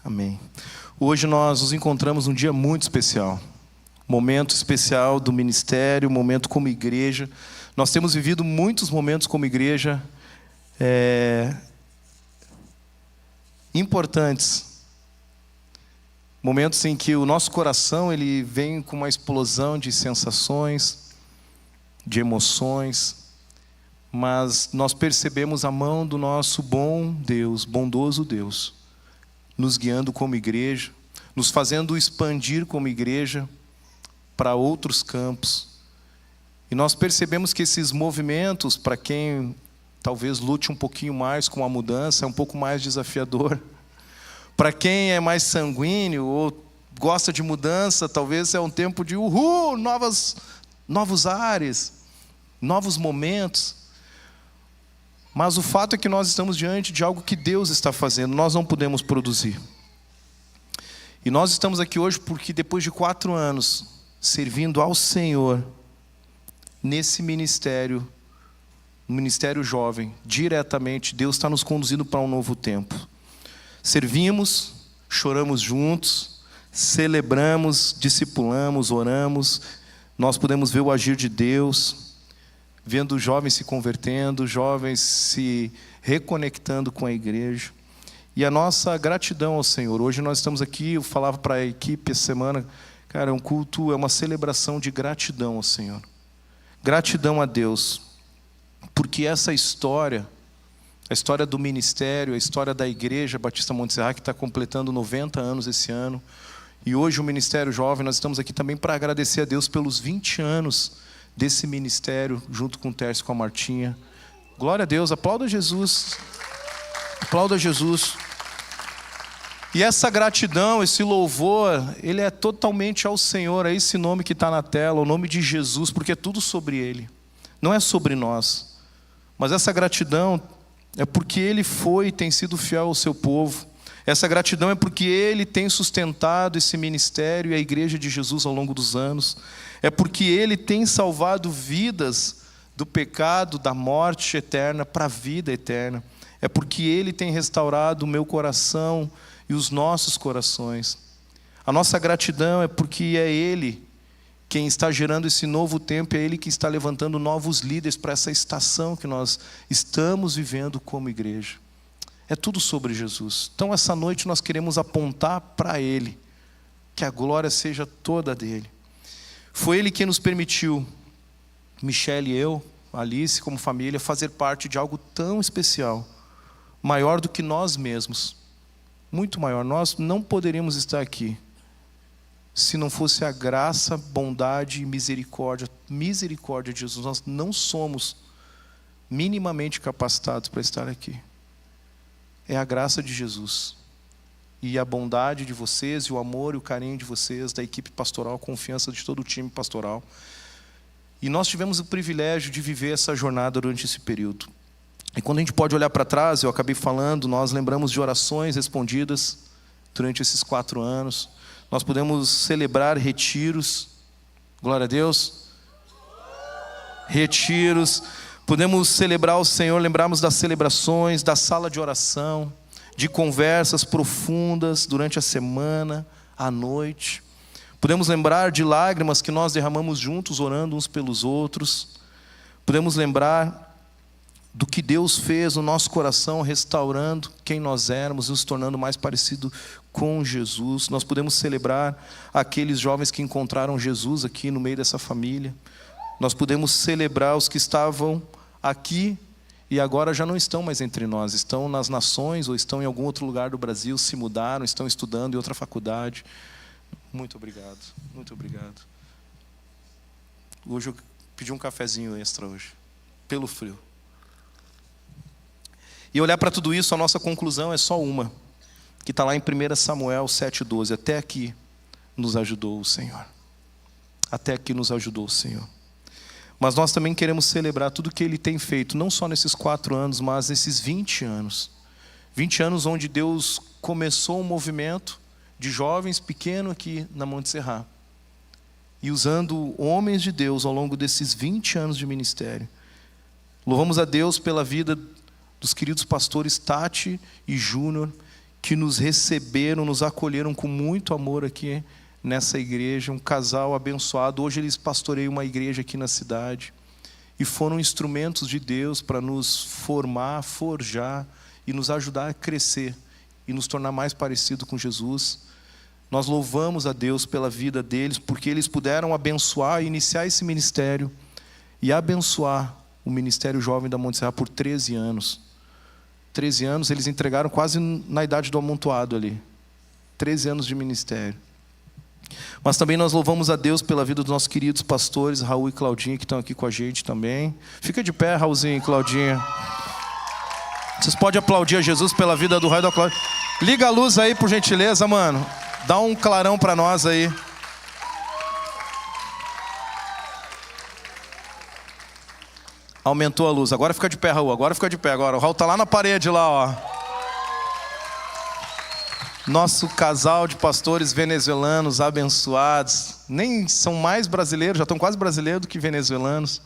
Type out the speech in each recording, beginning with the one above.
Amém. Hoje nós nos encontramos num dia muito especial. Momento especial do ministério, momento como igreja. Nós temos vivido muitos momentos como igreja importantes. Momentos em que o nosso coração ele vem com uma explosão de sensações, de emoções, mas nós percebemos a mão do nosso bom Deus, bondoso Deus, nos guiando como igreja, nos fazendo expandir como igreja para outros campos. E nós percebemos que esses movimentos, para quem talvez lute um pouquinho mais com a mudança, é um pouco mais desafiador. Para quem é mais sanguíneo ou gosta de mudança, talvez é um tempo de novos ares, novos momentos. Mas o fato é que nós estamos diante de algo que Deus está fazendo, nós não podemos produzir. E nós estamos aqui hoje porque depois de 4 anos servindo ao Senhor, nesse ministério, no ministério jovem, diretamente, Deus está nos conduzindo para um novo tempo. Servimos, choramos juntos, celebramos, discipulamos, oramos, nós podemos ver o agir de Deus, vendo jovens se convertendo, jovens se reconectando com a igreja. E a nossa gratidão ao Senhor. Hoje nós estamos aqui, eu falava para a equipe essa semana, cara, é um culto, é uma celebração de gratidão ao Senhor. Gratidão a Deus. Porque essa história, a história do ministério, a história da Igreja Batista Monte Serra, que está completando 90 anos esse ano, e hoje o Ministério Jovem, nós estamos aqui também para agradecer a Deus pelos 20 anos desse ministério, junto com o Tércio e com a Martinha. Glória a Deus, aplauda Jesus. Aplauda Jesus. E essa gratidão, esse louvor, ele é totalmente ao Senhor, é esse nome que está na tela, o nome de Jesus, porque é tudo sobre Ele, não é sobre nós. Mas essa gratidão é porque Ele foi e tem sido fiel ao seu povo. Essa gratidão é porque Ele tem sustentado esse ministério e a igreja de Jesus ao longo dos anos. É porque Ele tem salvado vidas do pecado, da morte eterna para a vida eterna. É porque Ele tem restaurado o meu coração e os nossos corações. A nossa gratidão é porque é Ele quem está gerando esse novo tempo, é Ele que está levantando novos líderes para essa estação que nós estamos vivendo como igreja. É tudo sobre Jesus. Então essa noite nós queremos apontar para Ele, que a glória seja toda dEle. Foi Ele quem nos permitiu, Michele e eu, Alice como família, fazer parte de algo tão especial, maior do que nós mesmos, muito maior. Nós não poderíamos estar aqui se não fosse a graça, bondade e misericórdia de Jesus. Nós não somos minimamente capacitados para estar aqui. É a graça de Jesus e a bondade de vocês, e o amor e o carinho de vocês, da equipe pastoral, a confiança de todo o time pastoral. E nós tivemos o privilégio de viver essa jornada durante esse período. E quando a gente pode olhar para trás, eu acabei falando, nós lembramos de orações respondidas durante esses 4 anos. Nós podemos celebrar retiros, glória a Deus, retiros. Podemos celebrar o Senhor, lembrarmos das celebrações, da sala de oração, de conversas profundas durante a semana, à noite. Podemos lembrar de lágrimas que nós derramamos juntos, orando uns pelos outros. Podemos lembrar do que Deus fez no nosso coração, restaurando quem nós éramos, nos tornando mais parecido com Jesus. Nós podemos celebrar aqueles jovens que encontraram Jesus aqui no meio dessa família. Nós podemos celebrar os que estavam aqui e agora já não estão mais entre nós, estão nas nações ou estão em algum outro lugar do Brasil, se mudaram, estão estudando em outra faculdade. Muito obrigado, muito obrigado. Hoje eu pedi um cafezinho extra hoje, pelo frio. E olhar para tudo isso, a nossa conclusão é só uma, que está lá em 1 Samuel 7,12. Até aqui nos ajudou o Senhor. Até aqui nos ajudou o Senhor. Mas nós também queremos celebrar tudo que Ele tem feito, não só nesses 4 anos, mas nesses 20 anos. 20 anos onde Deus começou um movimento de jovens pequeno aqui na Monte Serra. E usando homens de Deus ao longo desses 20 anos de ministério. Louvamos a Deus pela vida dos queridos pastores Tati e Júnior, que nos receberam, nos acolheram com muito amor aqui nessa igreja, um casal abençoado. Hoje eles pastoreiam uma igreja aqui na cidade e foram instrumentos de Deus para nos formar, forjar e nos ajudar a crescer e nos tornar mais parecido com Jesus. Nós louvamos a Deus pela vida deles, porque eles puderam abençoar e iniciar esse ministério e abençoar o Ministério Jovem da Monte Serra por 13 anos. 13 anos, eles entregaram quase na idade do amontoado ali. 13 anos de ministério. Mas também nós louvamos a Deus pela vida dos nossos queridos pastores, Raul e Claudinha, que estão aqui com a gente também. Fica de pé, Raulzinho e Claudinha. Vocês podem aplaudir a Jesus pela vida do Raul e da Claudinha. Liga a luz aí, por gentileza, mano. Dá um clarão para nós aí. Aumentou a luz. Agora fica de pé, Raul. Agora fica de pé. Agora. O Raul tá lá na parede, lá, ó. Nosso casal de pastores venezuelanos abençoados. Nem são mais brasileiros, já estão quase brasileiros do que venezuelanos.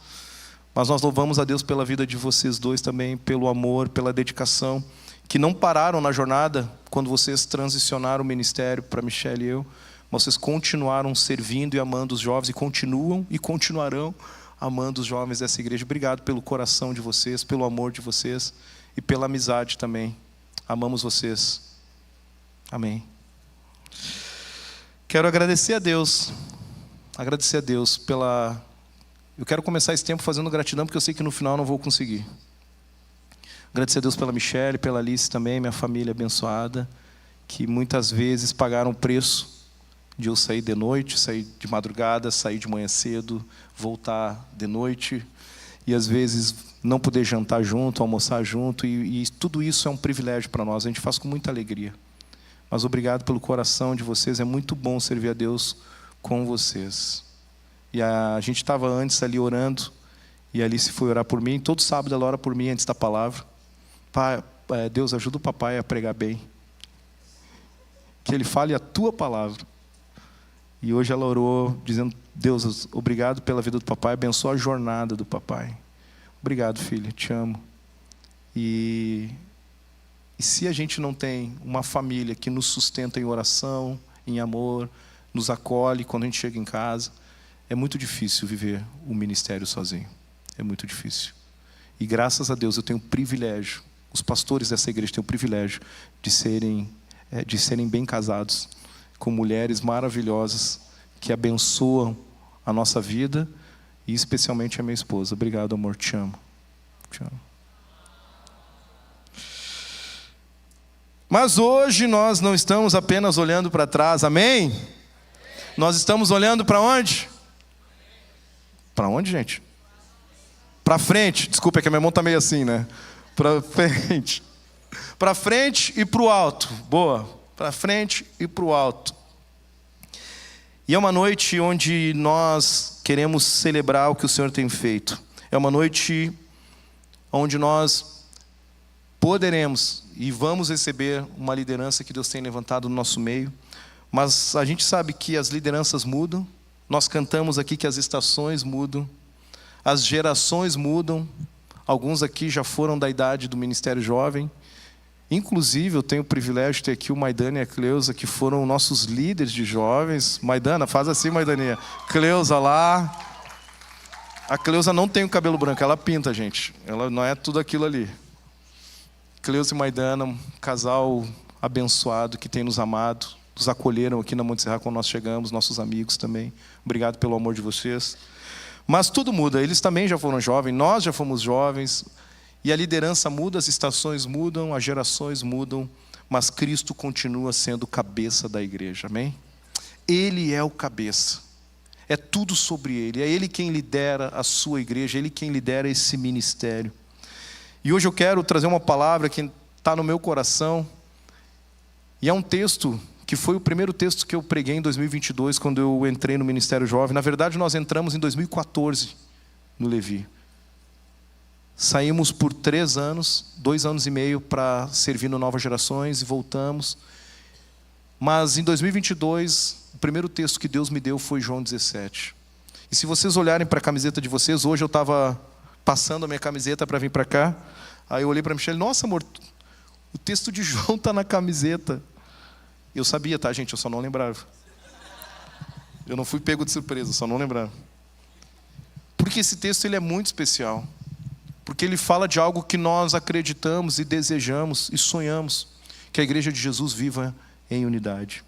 Mas nós louvamos a Deus pela vida de vocês dois também, pelo amor, pela dedicação, que não pararam na jornada quando vocês transicionaram o ministério para Michelle e eu. Vocês continuaram servindo e amando os jovens e continuam e continuarão amando os jovens dessa igreja. Obrigado pelo coração de vocês, pelo amor de vocês e pela amizade também. Amamos vocês. Amém. Quero agradecer a Deus pela... Eu quero começar esse tempo fazendo gratidão, porque eu sei que no final eu não vou conseguir. Agradecer a Deus pela Michelle, pela Alice também, minha família abençoada, que muitas vezes pagaram o preço de eu sair de noite, sair de madrugada, sair de manhã cedo, voltar de noite, e às vezes não poder jantar junto, almoçar junto, e tudo isso é um privilégio para nós, a gente faz com muita alegria. Mas obrigado pelo coração de vocês, é muito bom servir a Deus com vocês. E a gente estava antes ali orando, e a Alice foi orar por mim, todo sábado ela ora por mim antes da palavra. Pai, Deus, ajuda o papai a pregar bem, que ele fale a tua palavra. E hoje ela orou dizendo: Deus, obrigado pela vida do papai, abençoa a jornada do papai. Obrigado, filha, te amo. E se a gente não tem uma família que nos sustenta em oração, em amor, nos acolhe quando a gente chega em casa, é muito difícil viver o ministério sozinho. É muito difícil. E graças a Deus eu tenho o privilégio, os pastores dessa igreja têm o privilégio de serem bem casados, com mulheres maravilhosas que abençoam a nossa vida, e especialmente a minha esposa. Obrigado, amor, te amo. Te amo. Mas hoje nós não estamos apenas olhando para trás, amém? Nós estamos olhando para onde? Para onde, gente? Para frente. Desculpa, é que a minha mão está meio assim, né? Para frente. Para frente e para o alto. Boa. Para frente e para o alto. E é uma noite onde nós queremos celebrar o que o Senhor tem feito. É uma noite onde nós poderemos e vamos receber uma liderança que Deus tem levantado no nosso meio. Mas a gente sabe que as lideranças mudam. Nós cantamos aqui que as estações mudam. As gerações mudam. Alguns aqui já foram da idade do Ministério Jovem. Inclusive, eu tenho o privilégio de ter aqui o Maidana e a Cleusa, que foram nossos líderes de jovens. Maidana, faz assim, Maidaninha. Cleusa lá. A Cleusa não tem o cabelo branco, ela pinta, gente. Ela não é tudo aquilo ali. Cleusa e Maidana, um casal abençoado que tem nos amado. Nos acolheram aqui na Monte Serra quando nós chegamos, nossos amigos também. Obrigado pelo amor de vocês. Mas tudo muda, eles também já foram jovens, nós já fomos jovens. E a liderança muda, as estações mudam, as gerações mudam, mas Cristo continua sendo o cabeça da igreja, amém? Ele é o cabeça, é tudo sobre Ele, é Ele quem lidera a sua igreja, é Ele quem lidera esse ministério. E hoje eu quero trazer uma palavra que está no meu coração, e é um texto que foi o primeiro texto que eu preguei em 2022, quando eu entrei no Ministério Jovem. Na verdade, nós entramos em 2014 no Levi. Saímos por 3 anos, 2 anos e meio para servir no Novas Gerações e voltamos. Mas em 2022, o primeiro texto que Deus me deu foi João 17. E se vocês olharem para a camiseta de vocês, hoje eu estava passando a minha camiseta para vir para cá. Aí eu olhei para a Michelle: nossa, amor, O texto de João está na camiseta. Eu sabia, tá, gente? Eu só não lembrava. Eu não fui pego de surpresa, só não lembrava. Porque esse texto ele é muito especial. Porque ele fala de algo que nós acreditamos e desejamos e sonhamos. Que a igreja de Jesus viva em unidade.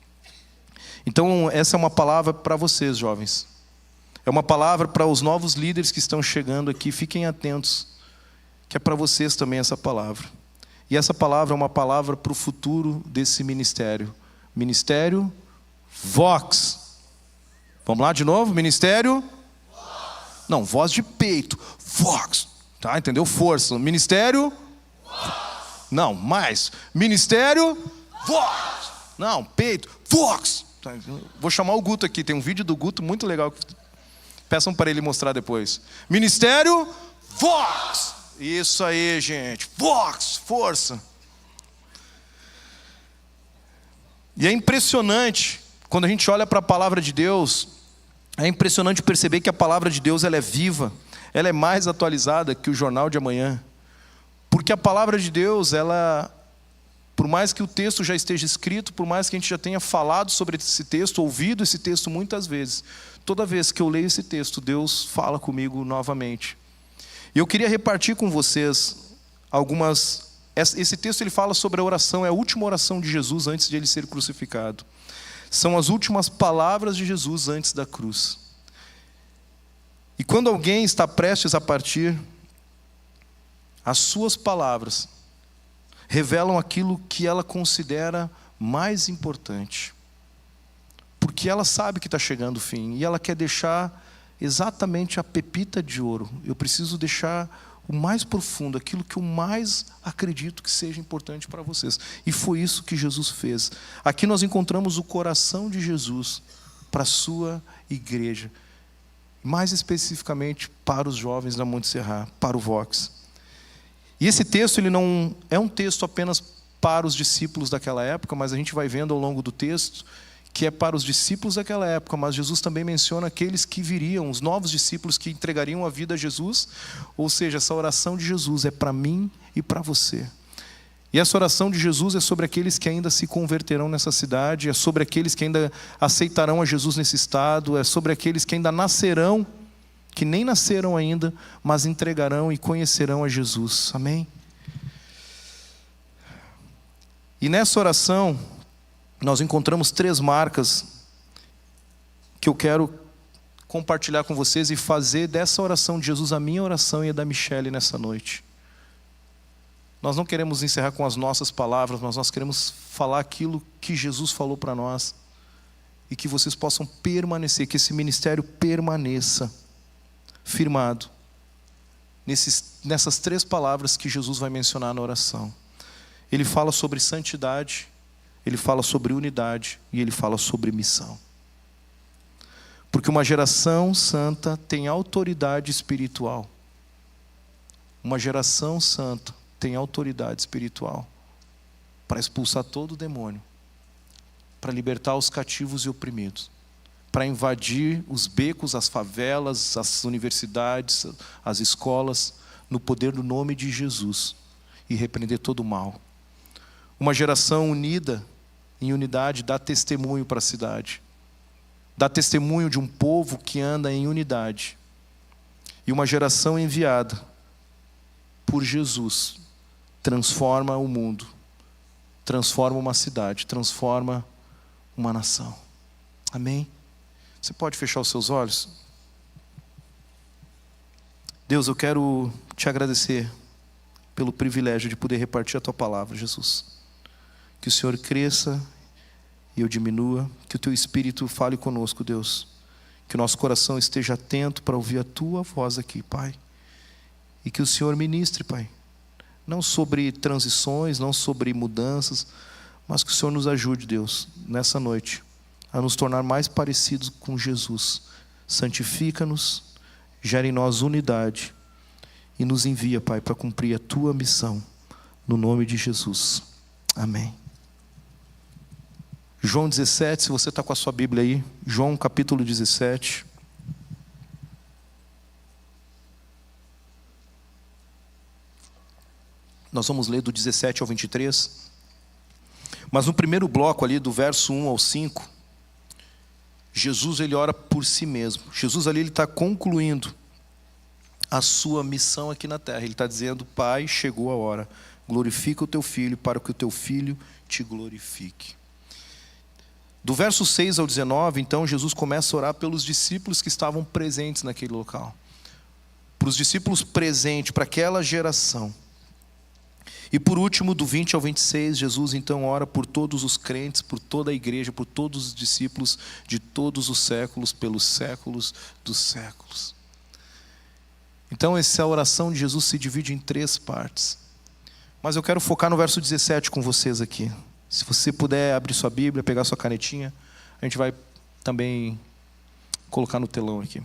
Então essa é uma palavra para vocês, jovens. É uma palavra para os novos líderes que estão chegando aqui. Fiquem atentos. Que é para vocês também essa palavra. E essa palavra é uma palavra para o futuro desse ministério. Ministério Vox. Vamos lá de novo? Ministério Vox. Não, voz de peito. Vox. Tá, entendeu? Força. Ministério Vox. Não, mais. Ministério Vox. Não, peito. Vox. Tá, vou chamar o Guto aqui. Tem um vídeo do Guto muito legal. Peçam para ele mostrar depois. Ministério Vox. Isso aí, gente. Vox. Força. E é impressionante, quando a gente olha para a palavra de Deus, é impressionante perceber que a palavra de Deus ela é viva, ela é mais atualizada que o jornal de amanhã. Porque a palavra de Deus, ela, por mais que o texto já esteja escrito, por mais que a gente já tenha falado sobre esse texto, ouvido esse texto muitas vezes, toda vez que eu leio esse texto, Deus fala comigo novamente. E eu queria repartir com vocês algumas... Esse texto ele fala sobre a oração, é a última oração de Jesus antes de ele ser crucificado. São as últimas palavras de Jesus antes da cruz. E quando alguém está prestes a partir, as suas palavras revelam aquilo que ela considera mais importante. Porque ela sabe que está chegando o fim e ela quer deixar exatamente a pepita de ouro. Eu preciso deixar o mais profundo, aquilo que eu mais acredito que seja importante para vocês. E foi isso que Jesus fez. Aqui nós encontramos o coração de Jesus para a sua igreja. Mais especificamente para os jovens da Monte Serra, para o Vox. E esse texto ele não é um texto apenas para os discípulos daquela época, mas a gente vai vendo ao longo do texto que é para os discípulos daquela época, mas Jesus também menciona aqueles que viriam, os novos discípulos que entregariam a vida a Jesus. Ou seja, essa oração de Jesus é para mim e para você. E essa oração de Jesus é sobre aqueles que ainda se converterão nessa cidade, é sobre aqueles que ainda aceitarão a Jesus nesse estado, é sobre aqueles que ainda nascerão, que nem nasceram ainda, mas entregarão e conhecerão a Jesus. Amém? E nessa oração nós encontramos 3 marcas que eu quero compartilhar com vocês e fazer dessa oração de Jesus a minha oração e a da Michele nessa noite. Nós não queremos encerrar com as nossas palavras, mas nós queremos falar aquilo que Jesus falou para nós e que vocês possam permanecer, que esse ministério permaneça firmado nessas 3 palavras que Jesus vai mencionar na oração. Ele fala sobre santidade, ele fala sobre unidade e ele fala sobre missão. Porque uma geração santa tem autoridade espiritual. Uma geração santa tem autoridade espiritual para expulsar todo o demônio, para libertar os cativos e oprimidos, para invadir os becos, as favelas, as universidades, as escolas, no poder do nome de Jesus e repreender todo o mal. Uma geração unida em unidade dá testemunho para a cidade. Dá testemunho de um povo que anda em unidade. E uma geração enviada por Jesus transforma o mundo, transforma uma cidade, transforma uma nação. Amém? Você pode fechar os seus olhos? Deus, eu quero te agradecer pelo privilégio de poder repartir a tua palavra, Jesus. Que o Senhor cresça e eu diminua, que o teu Espírito fale conosco, Deus. Que o nosso coração esteja atento para ouvir a tua voz aqui, Pai. E que o Senhor ministre, Pai. Não sobre transições, não sobre mudanças, mas que o Senhor nos ajude, Deus, nessa noite, a nos tornar mais parecidos com Jesus. Santifica-nos, gera em nós unidade e nos envia, Pai, para cumprir a tua missão. No nome de Jesus. Amém. João 17, se você está com a sua Bíblia aí, João capítulo 17. Nós vamos ler do 17 ao 23. Mas no primeiro bloco ali, do verso 1 ao 5, Jesus ele ora por si mesmo. Jesus ali ele está concluindo a sua missão aqui na terra. Ele está dizendo: Pai, chegou a hora, glorifica o teu filho, para que o teu filho te glorifique. Do verso 6 ao 19, então, Jesus começa a orar pelos discípulos que estavam presentes naquele local. Para os discípulos presentes, para aquela geração. E por último, do 20 ao 26, Jesus então ora por todos os crentes, por toda a igreja, por todos os discípulos de todos os séculos, pelos séculos dos séculos. Então essa oração de Jesus se divide em 3 partes. Mas eu quero focar no verso 17 com vocês aqui. Se você puder abrir sua Bíblia, pegar sua canetinha, a gente vai também colocar no telão aqui.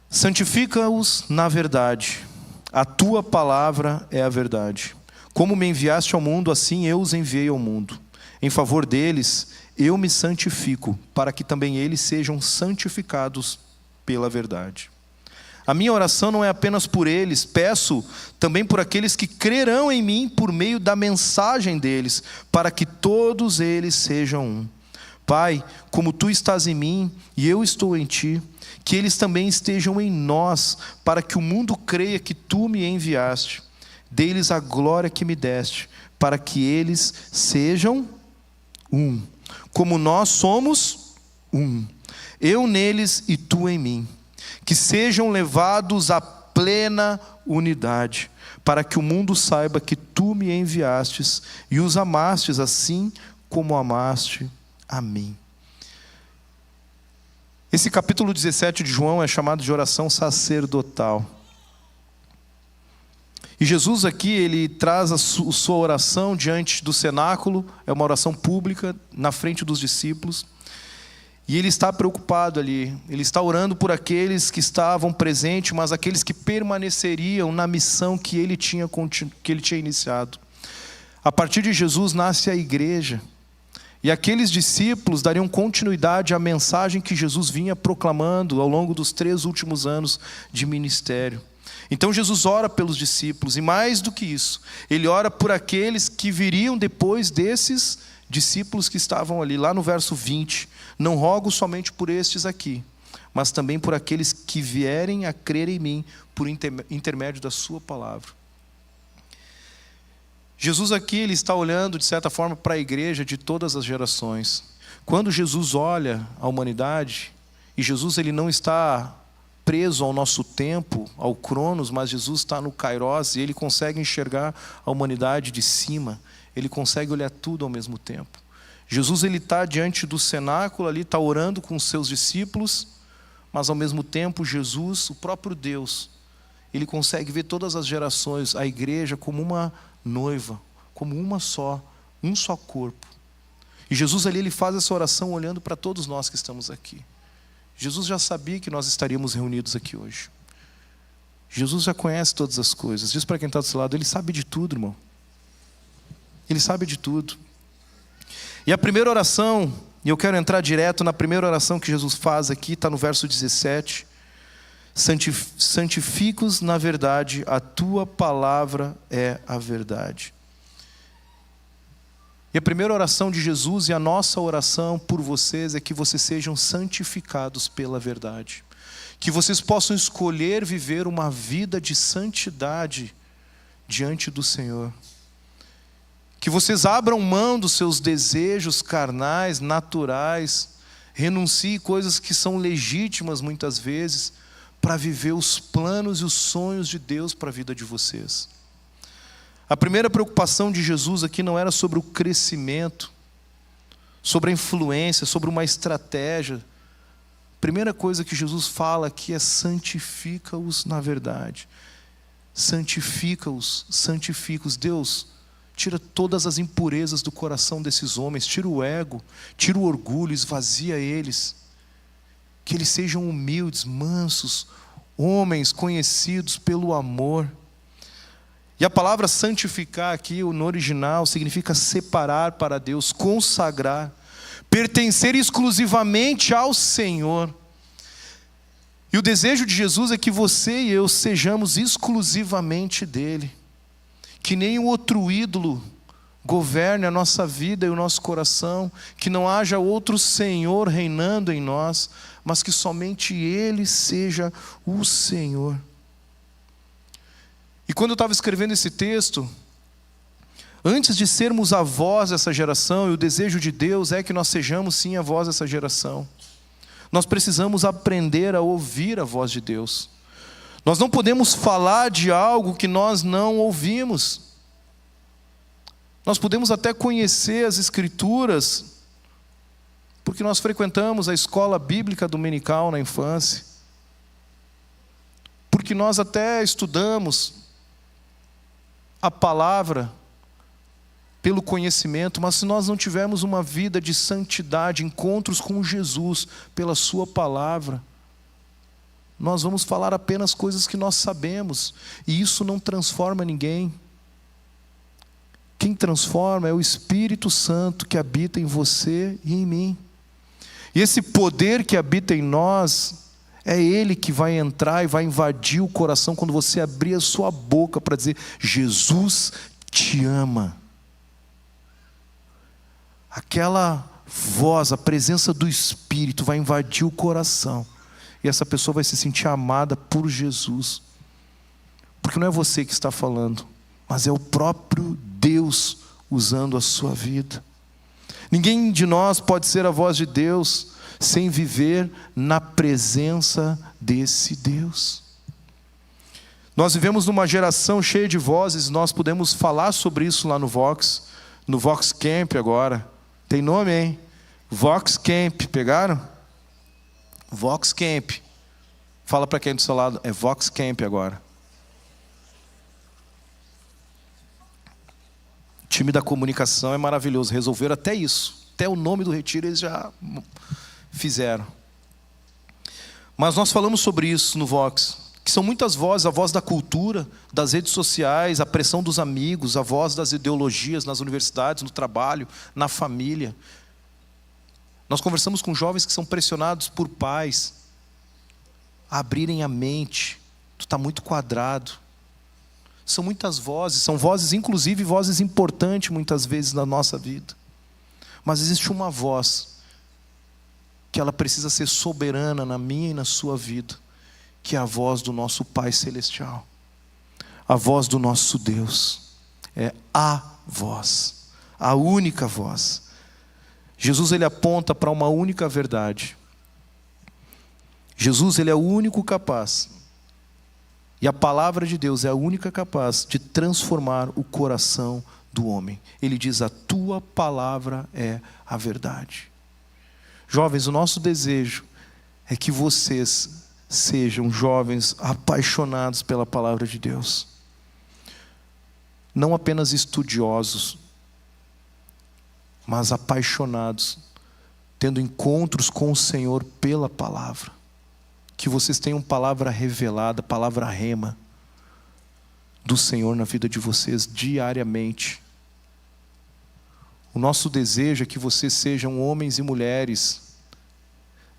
Santifica-os na verdade. A tua palavra é a verdade. Como me enviaste ao mundo, assim eu os enviei ao mundo. Em favor deles, eu me santifico, para que também eles sejam santificados pela verdade. A minha oração não é apenas por eles, peço também por aqueles que crerão em mim por meio da mensagem deles, para que todos eles sejam um. Pai, como tu estás em mim e eu estou em ti, que eles também estejam em nós, para que o mundo creia que tu me enviaste. Dê-lhes a glória que me deste, para que eles sejam um, como nós somos um. Eu neles e tu em mim. Que sejam levados à plena unidade, para que o mundo saiba que tu me enviastes e os amastes assim como amaste a mim. Esse capítulo 17 de João é chamado de oração sacerdotal. E Jesus aqui, ele traz a sua oração diante do cenáculo, é uma oração pública, na frente dos discípulos. E ele está preocupado ali, ele está orando por aqueles que estavam presentes, mas aqueles que permaneceriam na missão que ele tinha iniciado. A partir de Jesus nasce a igreja. E aqueles discípulos dariam continuidade à mensagem que Jesus vinha proclamando ao longo dos 3 últimos anos de ministério. Então Jesus ora pelos discípulos, e mais do que isso, ele ora por aqueles que viriam depois desses discípulos que estavam ali. Lá no verso 20, não rogo somente por estes aqui, mas também por aqueles que vierem a crer em mim por intermédio da sua palavra. Jesus aqui, ele está olhando de certa forma para a igreja de todas as gerações. Quando Jesus olha a humanidade, e Jesus ele não está preso ao nosso tempo, ao Cronos, mas Jesus está no Kairos, e ele consegue enxergar a humanidade de cima, ele consegue olhar tudo ao mesmo tempo. Jesus ele está diante do cenáculo ali, está orando com os seus discípulos, mas ao mesmo tempo Jesus, o próprio Deus, ele consegue ver todas as gerações, a igreja como uma noiva, como uma só, um só corpo. E Jesus ali, ele faz essa oração olhando para todos nós que estamos aqui. Jesus já sabia que nós estaríamos reunidos aqui hoje. Jesus já conhece todas as coisas. Diz para quem está do seu lado, ele sabe de tudo, irmão. Ele sabe de tudo. E a primeira oração, e eu quero entrar direto na primeira oração que Jesus faz aqui, está no verso 17. Santifica-os na verdade, a tua palavra é a verdade. E a primeira oração de Jesus e a nossa oração por vocês é que vocês sejam santificados pela verdade. Que vocês possam escolher viver uma vida de santidade diante do Senhor. Que vocês abram mão dos seus desejos carnais, naturais, renunciem coisas que são legítimas muitas vezes, para viver os planos e os sonhos de Deus para a vida de vocês. A primeira preocupação de Jesus aqui não era sobre o crescimento, sobre a influência, sobre uma estratégia. A primeira coisa que Jesus fala aqui é: santifica-os na verdade. Santifica-os, santifica-os. Deus, tira todas as impurezas do coração desses homens, tira o ego, tira o orgulho, esvazia eles. Que eles sejam humildes, mansos, homens conhecidos pelo amor. E a palavra santificar aqui, no original, significa separar para Deus, consagrar, pertencer exclusivamente ao Senhor. E o desejo de Jesus é que você e eu sejamos exclusivamente dele. que nenhum outro ídolo governe a nossa vida e o nosso coração, que não haja outro Senhor reinando em nós, mas que somente Ele seja o Senhor. E quando eu estava escrevendo esse texto, antes de sermos a voz dessa geração, e o desejo de Deus é que nós sejamos sim a voz dessa geração, nós precisamos aprender a ouvir a voz de Deus. Nós não podemos falar de algo que nós não ouvimos. Nós podemos até conhecer as Escrituras, porque nós frequentamos a escola bíblica dominical na infância, porque nós até estudamos a palavra pelo conhecimento, mas se nós não tivermos uma vida de santidade, encontros com Jesus pela sua palavra, nós vamos falar apenas coisas que nós sabemos, e isso não transforma ninguém. Quem transforma é o Espírito Santo que habita em você e em mim. E esse poder que habita em nós, é Ele que vai entrar e vai invadir o coração quando você abrir a sua boca para dizer: Jesus te ama. Aquela voz, a presença do Espírito vai invadir o coração, e essa pessoa vai se sentir amada por Jesus, porque não é você que está falando, mas é o próprio Deus usando a sua vida. Ninguém de nós pode ser a voz de Deus sem viver na presença desse Deus. Nós vivemos numa geração cheia de vozes, nós podemos falar sobre isso lá no Vox Camp agora. Tem nome, hein? Vox Camp, pegaram? Vox Camp. Fala para quem do seu lado, é Vox Camp agora. O time da comunicação é maravilhoso, resolveram até isso. Até o nome do retiro eles já fizeram. Mas nós falamos sobre isso no Vox, que são muitas vozes: a voz da cultura, das redes sociais, a pressão dos amigos, a voz das ideologias nas universidades, no trabalho, na família. Nós conversamos com jovens que são pressionados por pais a abrirem a mente. Tu está muito quadrado. São muitas vozes, são vozes, inclusive vozes importantes muitas vezes na nossa vida. Mas existe uma voz que ela precisa ser soberana na minha e na sua vida, que é a voz do nosso Pai Celestial, a voz do nosso Deus. É a voz, a única voz. Jesus, ele aponta para uma única verdade. Jesus, ele é o único capaz, e a palavra de Deus é a única capaz de transformar o coração do homem. Ele diz: a tua palavra é a verdade. Jovens, o nosso desejo é que vocês sejam jovens apaixonados pela palavra de Deus. Não apenas estudiosos, mas apaixonados, tendo encontros com o Senhor pela palavra. Que vocês tenham palavra revelada, palavra rema do Senhor na vida de vocês diariamente. O nosso desejo é que vocês sejam homens e mulheres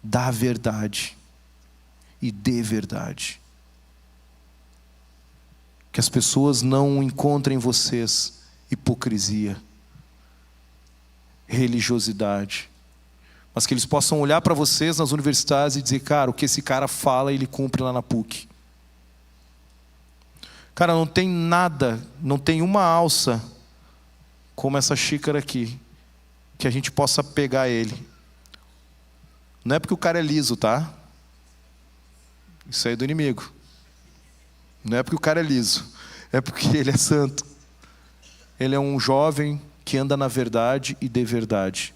da verdade e de verdade. Que as pessoas não encontrem em vocês hipocrisia, religiosidade, mas que eles possam olhar para vocês nas universidades e dizer: cara, o que esse cara fala, ele cumpre lá na PUC. Cara, não tem nada, não tem uma alça como essa xícara aqui, que a gente possa pegar ele. Não é porque o cara é liso, tá? Isso aí é do inimigo. Não é porque o cara é liso, é porque ele é santo. Ele é um jovem que anda na verdade e de verdade.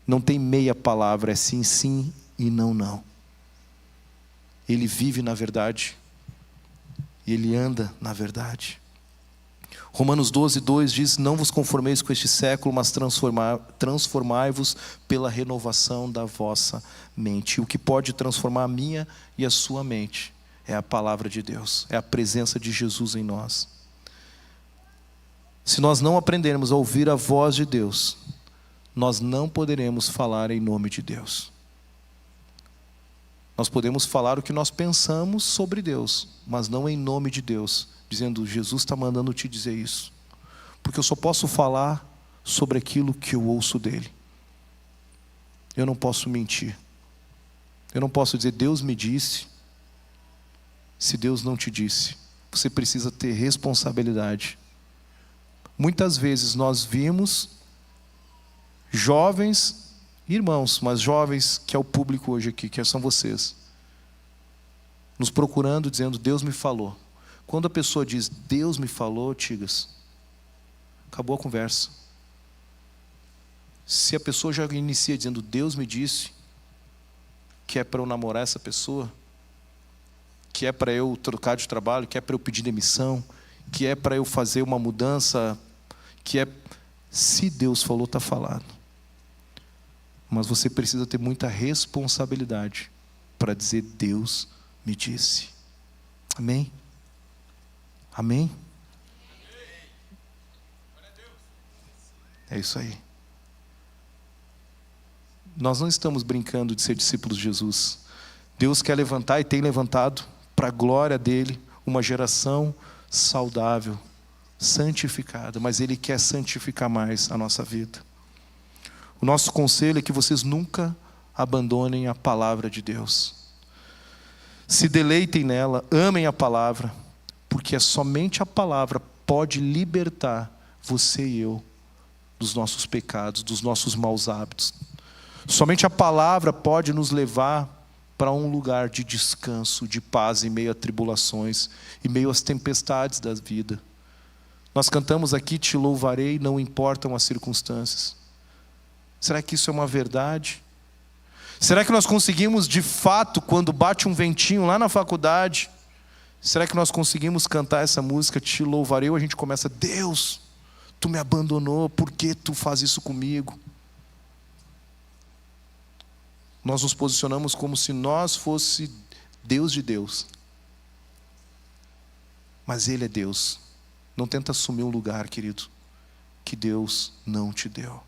Não tem meia palavra, é sim, sim e não, não. Ele vive na verdade e ele anda na verdade. Romanos 12:2 diz: não vos conformeis com este século, mas transformai-vos pela renovação da vossa mente. O que pode transformar a minha e a sua mente é a palavra de Deus, é a presença de Jesus em nós. Se nós não aprendermos a ouvir a voz de Deus, nós não poderemos falar em nome de Deus. Nós podemos falar o que nós pensamos sobre Deus, mas não em nome de Deus, dizendo: Jesus está mandando te dizer isso. porque eu só posso falar sobre aquilo que eu ouço dele. Eu não posso mentir. Eu não posso dizer, Deus me disse, se Deus não te disse. Você precisa ter responsabilidade. Muitas vezes nós vimos jovens, irmãos, mas jovens, que é o público hoje aqui, que são vocês, nos procurando, dizendo, Deus me falou. Quando a pessoa diz, Deus me falou, Tigas, acabou a conversa. Se a pessoa já inicia dizendo, Deus me disse, que é para eu namorar essa pessoa, que é para eu trocar de trabalho, que é para eu pedir demissão, que é para eu fazer uma mudança, que é... Se Deus falou, está falado. Mas você precisa ter muita responsabilidade para dizer, Deus me disse. Amém? Amém? É isso aí. Nós não estamos brincando de ser discípulos de Jesus. Deus quer levantar e tem levantado para a glória dele uma geração saudável, santificada, mas ele quer santificar mais a nossa vida. O nosso conselho é que vocês nunca abandonem a palavra de Deus. Se deleitem nela, amem a palavra, porque é somente a palavra pode libertar você e eu dos nossos pecados, dos nossos maus hábitos. Somente a palavra pode nos levar para um lugar de descanso, de paz em meio a tribulações, em meio às tempestades da vida. Nós cantamos aqui, te louvarei, não importam as circunstâncias. Será que isso é uma verdade? Será que nós conseguimos de fato, quando bate um ventinho lá na faculdade, será que nós conseguimos cantar essa música, te louvarei, ou a gente começa, Deus, tu me abandonou, por que tu faz isso comigo? Nós nos posicionamos como se nós fosse Deus de Deus. Mas Ele é Deus. Não tenta assumir um lugar, querido, que Deus não te deu.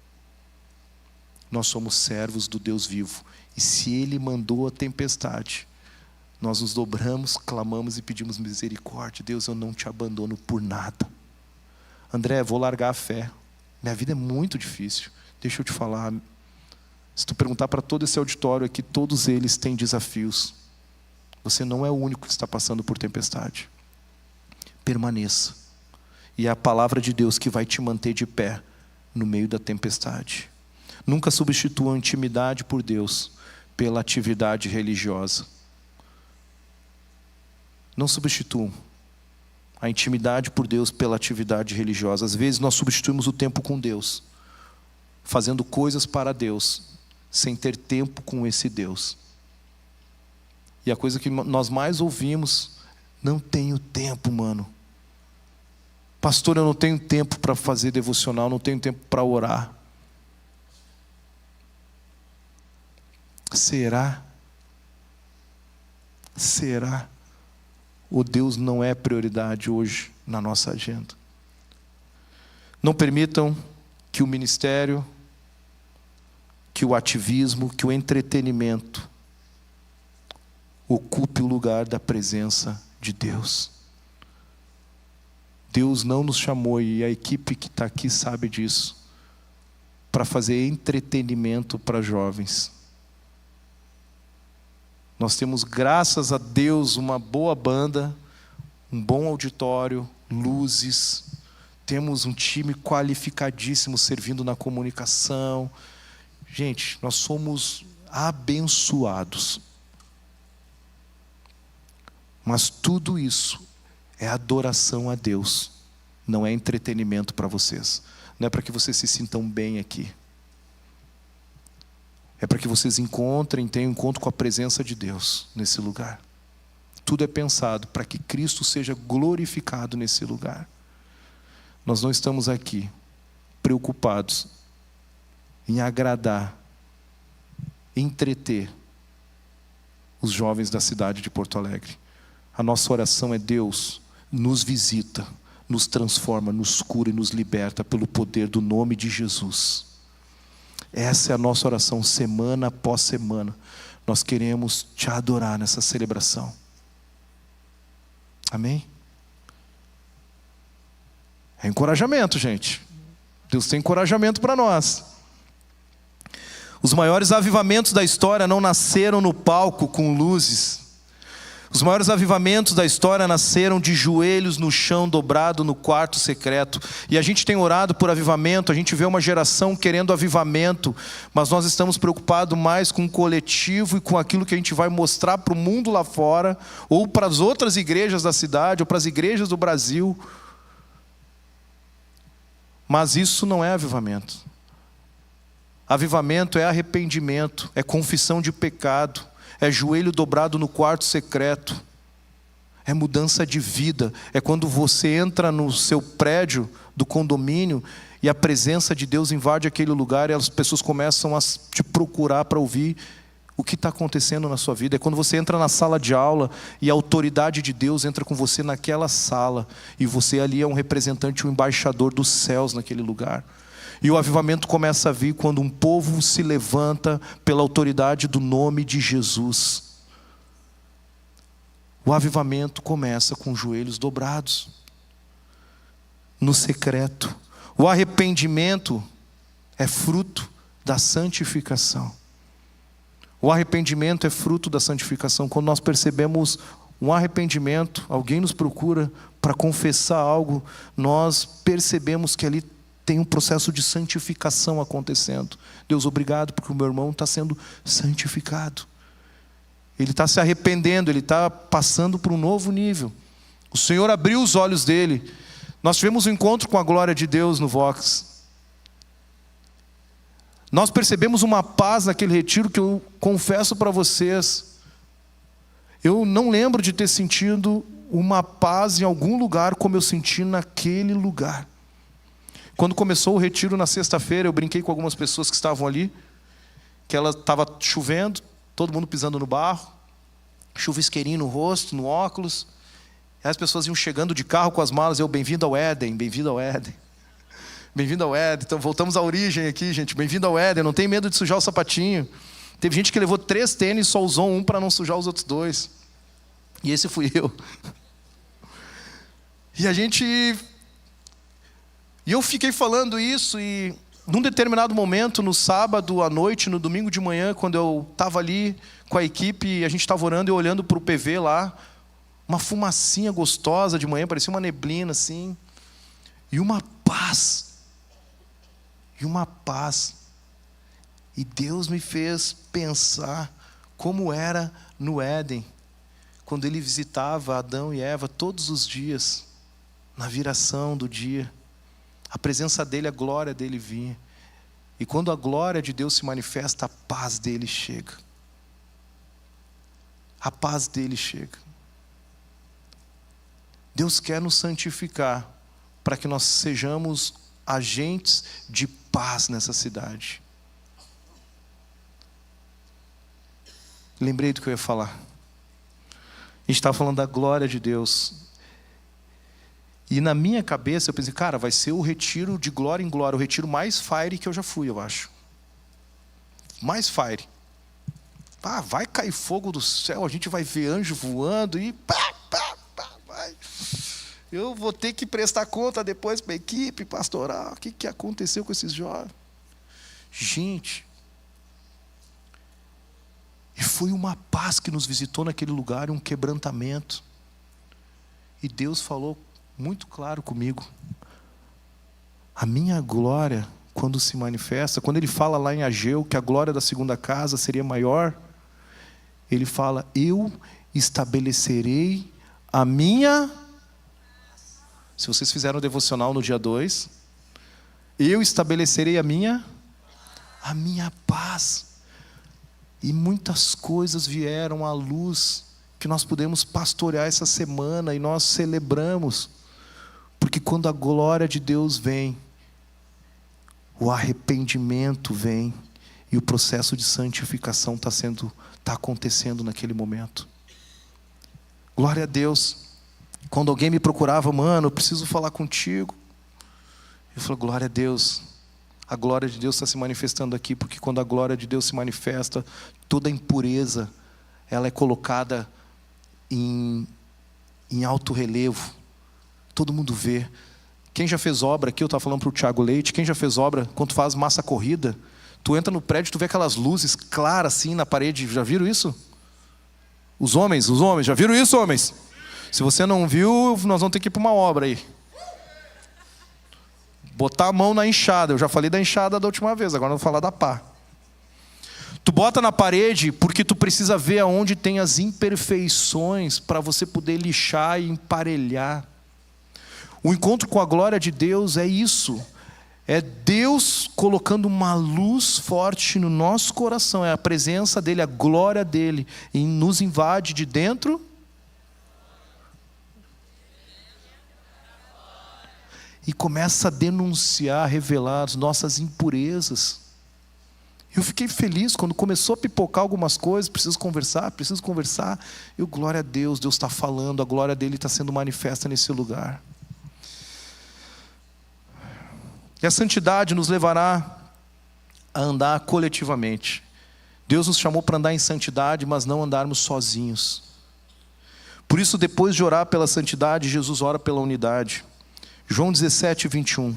Nós somos servos do Deus vivo. E se Ele mandou a tempestade, nós nos dobramos, clamamos e pedimos misericórdia. Deus, eu não te abandono por nada. André, vou largar a fé. Minha vida é muito difícil. Deixa eu te falar. Se tu perguntar para todo esse auditório aqui, todos eles têm desafios. Você não é o único que está passando por tempestade. Permaneça. E é a palavra de Deus que vai te manter de pé no meio da tempestade. Nunca substitua a intimidade por Deus pela atividade religiosa. Não substituam a intimidade por Deus pela atividade religiosa. Às vezes nós substituímos o tempo com Deus, fazendo coisas para Deus, sem ter tempo com esse Deus. E a coisa que nós mais ouvimos, não tenho tempo, mano. Pastor, eu não tenho tempo para fazer devocional, não tenho tempo para orar. Será? Será? O Deus não é prioridade hoje na nossa agenda? Não permitam que o ministério, que o ativismo, que o entretenimento ocupe o lugar da presença de Deus. Deus não nos chamou, e a equipe que está aqui sabe disso, para fazer entretenimento para jovens. Nós temos, graças a Deus, uma boa banda, um bom auditório, luzes, temos um time qualificadíssimo servindo na comunicação. Gente, nós somos abençoados. Mas tudo isso é adoração a Deus, não é entretenimento para vocês. Não é para que vocês se sintam bem aqui. É para que vocês tenham encontro com a presença de Deus nesse lugar. Tudo é pensado para que Cristo seja glorificado nesse lugar. Nós não estamos aqui preocupados em agradar, entreter os jovens da cidade de Porto Alegre. A nossa oração é: Deus, nos visita, nos transforma, nos cura e nos liberta pelo poder do nome de Jesus. Essa é a nossa oração, semana após semana. Nós queremos te adorar nessa celebração. Amém? É encorajamento, gente. Deus tem encorajamento para nós. Os maiores avivamentos da história não nasceram no palco com luzes. Os maiores avivamentos da história nasceram de joelhos no chão, dobrado no quarto secreto. E a gente tem orado por avivamento, a gente vê uma geração querendo avivamento, mas nós estamos preocupados mais com o coletivo e com aquilo que a gente vai mostrar para o mundo lá fora, ou para as outras igrejas da cidade, ou para as igrejas do Brasil. Mas isso não é avivamento. Avivamento é arrependimento, é confissão de pecado, é joelho dobrado no quarto secreto, é mudança de vida, é quando você entra no seu prédio do condomínio e a presença de Deus invade aquele lugar e as pessoas começam a te procurar para ouvir o que está acontecendo na sua vida. É quando você entra na sala de aula e a autoridade de Deus entra com você naquela sala e você ali é um representante, um embaixador dos céus naquele lugar. E o avivamento começa a vir quando um povo se levanta pela autoridade do nome de Jesus. O avivamento começa com os joelhos dobrados, no secreto. O arrependimento é fruto da santificação. O arrependimento é fruto da santificação. Quando nós percebemos um arrependimento, alguém nos procura para confessar algo, nós percebemos que ali tem um processo de santificação acontecendo. Deus, obrigado porque o meu irmão está sendo santificado. Ele está se arrependendo, ele está passando para um novo nível. O Senhor abriu os olhos dele. Nós tivemos um encontro com a glória de Deus no Vox. Nós percebemos uma paz naquele retiro que eu confesso para vocês, eu não lembro de ter sentido uma paz em algum lugar como eu senti naquele lugar. Quando começou o retiro na sexta-feira, eu brinquei com algumas pessoas que estavam ali, que ela estava chovendo, todo mundo pisando no barro, chuvisqueirinho no rosto, no óculos, e as pessoas iam chegando de carro com as malas, eu, bem-vindo ao Éden, bem-vindo ao Éden. Bem-vindo ao Éden. Então voltamos à origem aqui, gente. Bem-vindo ao Éden, não tem medo de sujar o sapatinho. Teve gente que levou 3 tênis e só usou um para não sujar os outros 2. E esse fui eu. E eu fiquei falando isso e num determinado momento, no sábado à noite, no domingo de manhã, quando eu estava ali com a equipe e a gente estava orando e olhando para o PV lá, uma fumacinha gostosa de manhã, parecia uma neblina assim, e uma paz. E Deus me fez pensar como era no Éden, quando Ele visitava Adão e Eva todos os dias, na viração do dia. A presença dEle, a glória dEle vinha. E quando a glória de Deus se manifesta, a paz dEle chega. A paz dEle chega. Deus quer nos santificar para que nós sejamos agentes de paz nessa cidade. Lembrei do que eu ia falar. A gente estava falando da glória de Deus. E na minha cabeça eu pensei, cara, vai ser o retiro de glória em glória, o retiro mais fire que eu já fui, eu acho. Mais fire. Ah, vai cair fogo do céu, a gente vai ver anjo voando e vai. Eu vou ter que prestar conta depois para a equipe pastoral. O que aconteceu com esses jovens? Gente, e foi uma paz que nos visitou naquele lugar, um quebrantamento. E Deus falou muito claro comigo. A minha glória, quando se manifesta, quando Ele fala lá em Ageu que a glória da segunda casa seria maior, Ele fala, eu estabelecerei a minha... Se vocês fizeram o devocional no dia 2, eu estabelecerei a minha paz. E muitas coisas vieram à luz que nós pudemos pastorear essa semana e nós celebramos. Porque quando a glória de Deus vem, o arrependimento vem e o processo de santificação está acontecendo naquele momento. Glória a Deus. Quando alguém me procurava, mano, eu preciso falar contigo. Eu falo, glória a Deus. A glória de Deus está se manifestando aqui, porque quando a glória de Deus se manifesta, toda impureza, ela é colocada em alto relevo. Todo mundo vê Quem já fez obra aqui, eu estava falando para o Thiago Leite, quem já fez obra, quando tu faz massa corrida, tu entra no prédio, tu vê aquelas luzes claras assim na parede, já viram isso? Os homens, já viram isso, homens? Se você não viu, nós vamos ter que ir para uma obra aí. Botar a mão na enxada, eu já falei da enxada da última vez, agora eu vou falar da pá. Tu bota na parede porque tu precisa ver aonde tem as imperfeições para você poder lixar e emparelhar. O encontro com a glória de Deus é isso. É Deus colocando uma luz forte no nosso coração. É a presença dEle, a glória dEle, e nos invade de dentro. E começa a denunciar, revelar as nossas impurezas. Eu fiquei feliz quando começou a pipocar algumas coisas. Preciso conversar. E glória a Deus, Deus está falando, a glória dEle está sendo manifesta nesse lugar. E a santidade nos levará a andar coletivamente. Deus nos chamou para andar em santidade, mas não andarmos sozinhos. Por isso, depois de orar pela santidade, Jesus ora pela unidade. João 17, 21.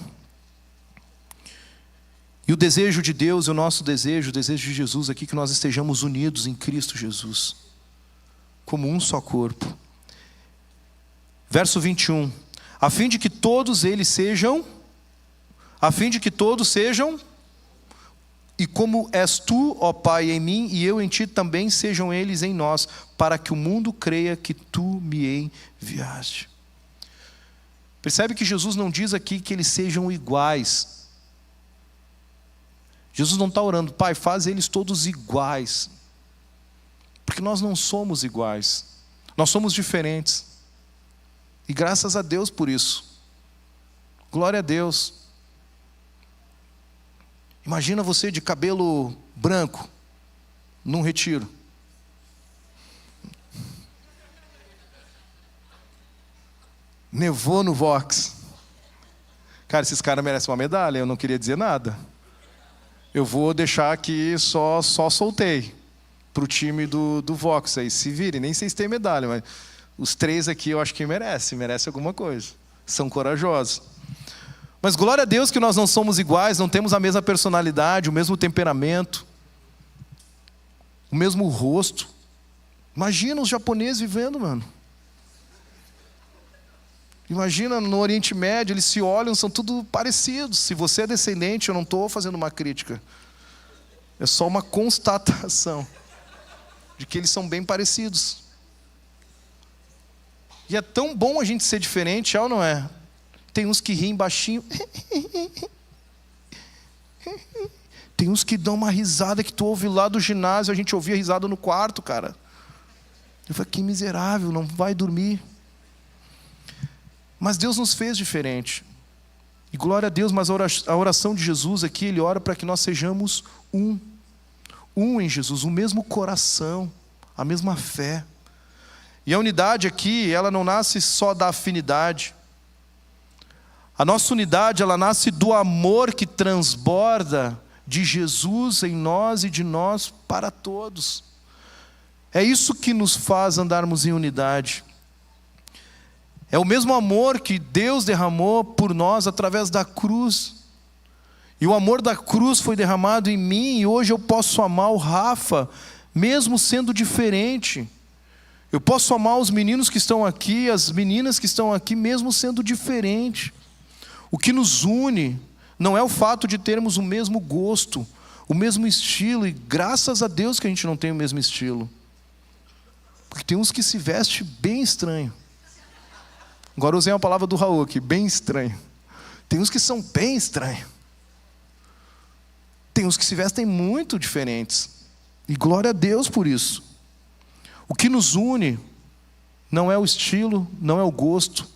E o desejo de Deus, e o nosso desejo, o desejo de Jesus aqui, que nós estejamos unidos em Cristo Jesus, como um só corpo. Verso 21. A fim de que todos sejam, e como és tu, ó Pai, em mim, e eu em ti também, sejam eles em nós, para que o mundo creia que tu me enviaste. Percebe que Jesus não diz aqui que eles sejam iguais. Jesus não está orando, Pai, faz eles todos iguais. Porque nós não somos iguais. Nós somos diferentes. E graças a Deus por isso. Glória a Deus. Imagina você de cabelo branco, num retiro. Nevou no Vox. Cara, esses caras merecem uma medalha, eu não queria dizer nada. Eu vou deixar aqui, só soltei para o time do Vox aí, se virem, nem sei se tem medalha, mas os 3 aqui eu acho que merece alguma coisa. São corajosos. Mas glória a Deus que nós não somos iguais, não temos a mesma personalidade, o mesmo temperamento, o mesmo rosto. Imagina os japoneses vivendo, mano. Imagina no Oriente Médio, eles se olham, são tudo parecidos. Se você é descendente, eu não estou fazendo uma crítica. É só uma constatação de que eles são bem parecidos. E é tão bom a gente ser diferente, é ou não é? Tem uns que riem baixinho. Tem uns que dão uma risada que tu ouve lá do ginásio, a gente ouvia risada no quarto, cara. Eu falei, que miserável, não vai dormir. Mas Deus nos fez diferente. E glória a Deus, mas a oração de Jesus aqui, Ele ora para que nós sejamos um. Um em Jesus, o mesmo coração, a mesma fé. E a unidade aqui, ela não nasce só da afinidade. A nossa unidade, ela nasce do amor que transborda de Jesus em nós e de nós para todos. É isso que nos faz andarmos em unidade. É o mesmo amor que Deus derramou por nós através da cruz. E o amor da cruz foi derramado em mim, e hoje eu posso amar o Rafa, mesmo sendo diferente. Eu posso amar os meninos que estão aqui, as meninas que estão aqui, mesmo sendo diferente. O que nos une não é o fato de termos o mesmo gosto, o mesmo estilo, e graças a Deus que a gente não tem o mesmo estilo. Porque tem uns que se vestem bem estranho. Agora usei uma palavra do Raul aqui, bem estranho. Tem uns que são bem estranhos. Tem uns que se vestem muito diferentes. E glória a Deus por isso. O que nos une não é o estilo, não é o gosto.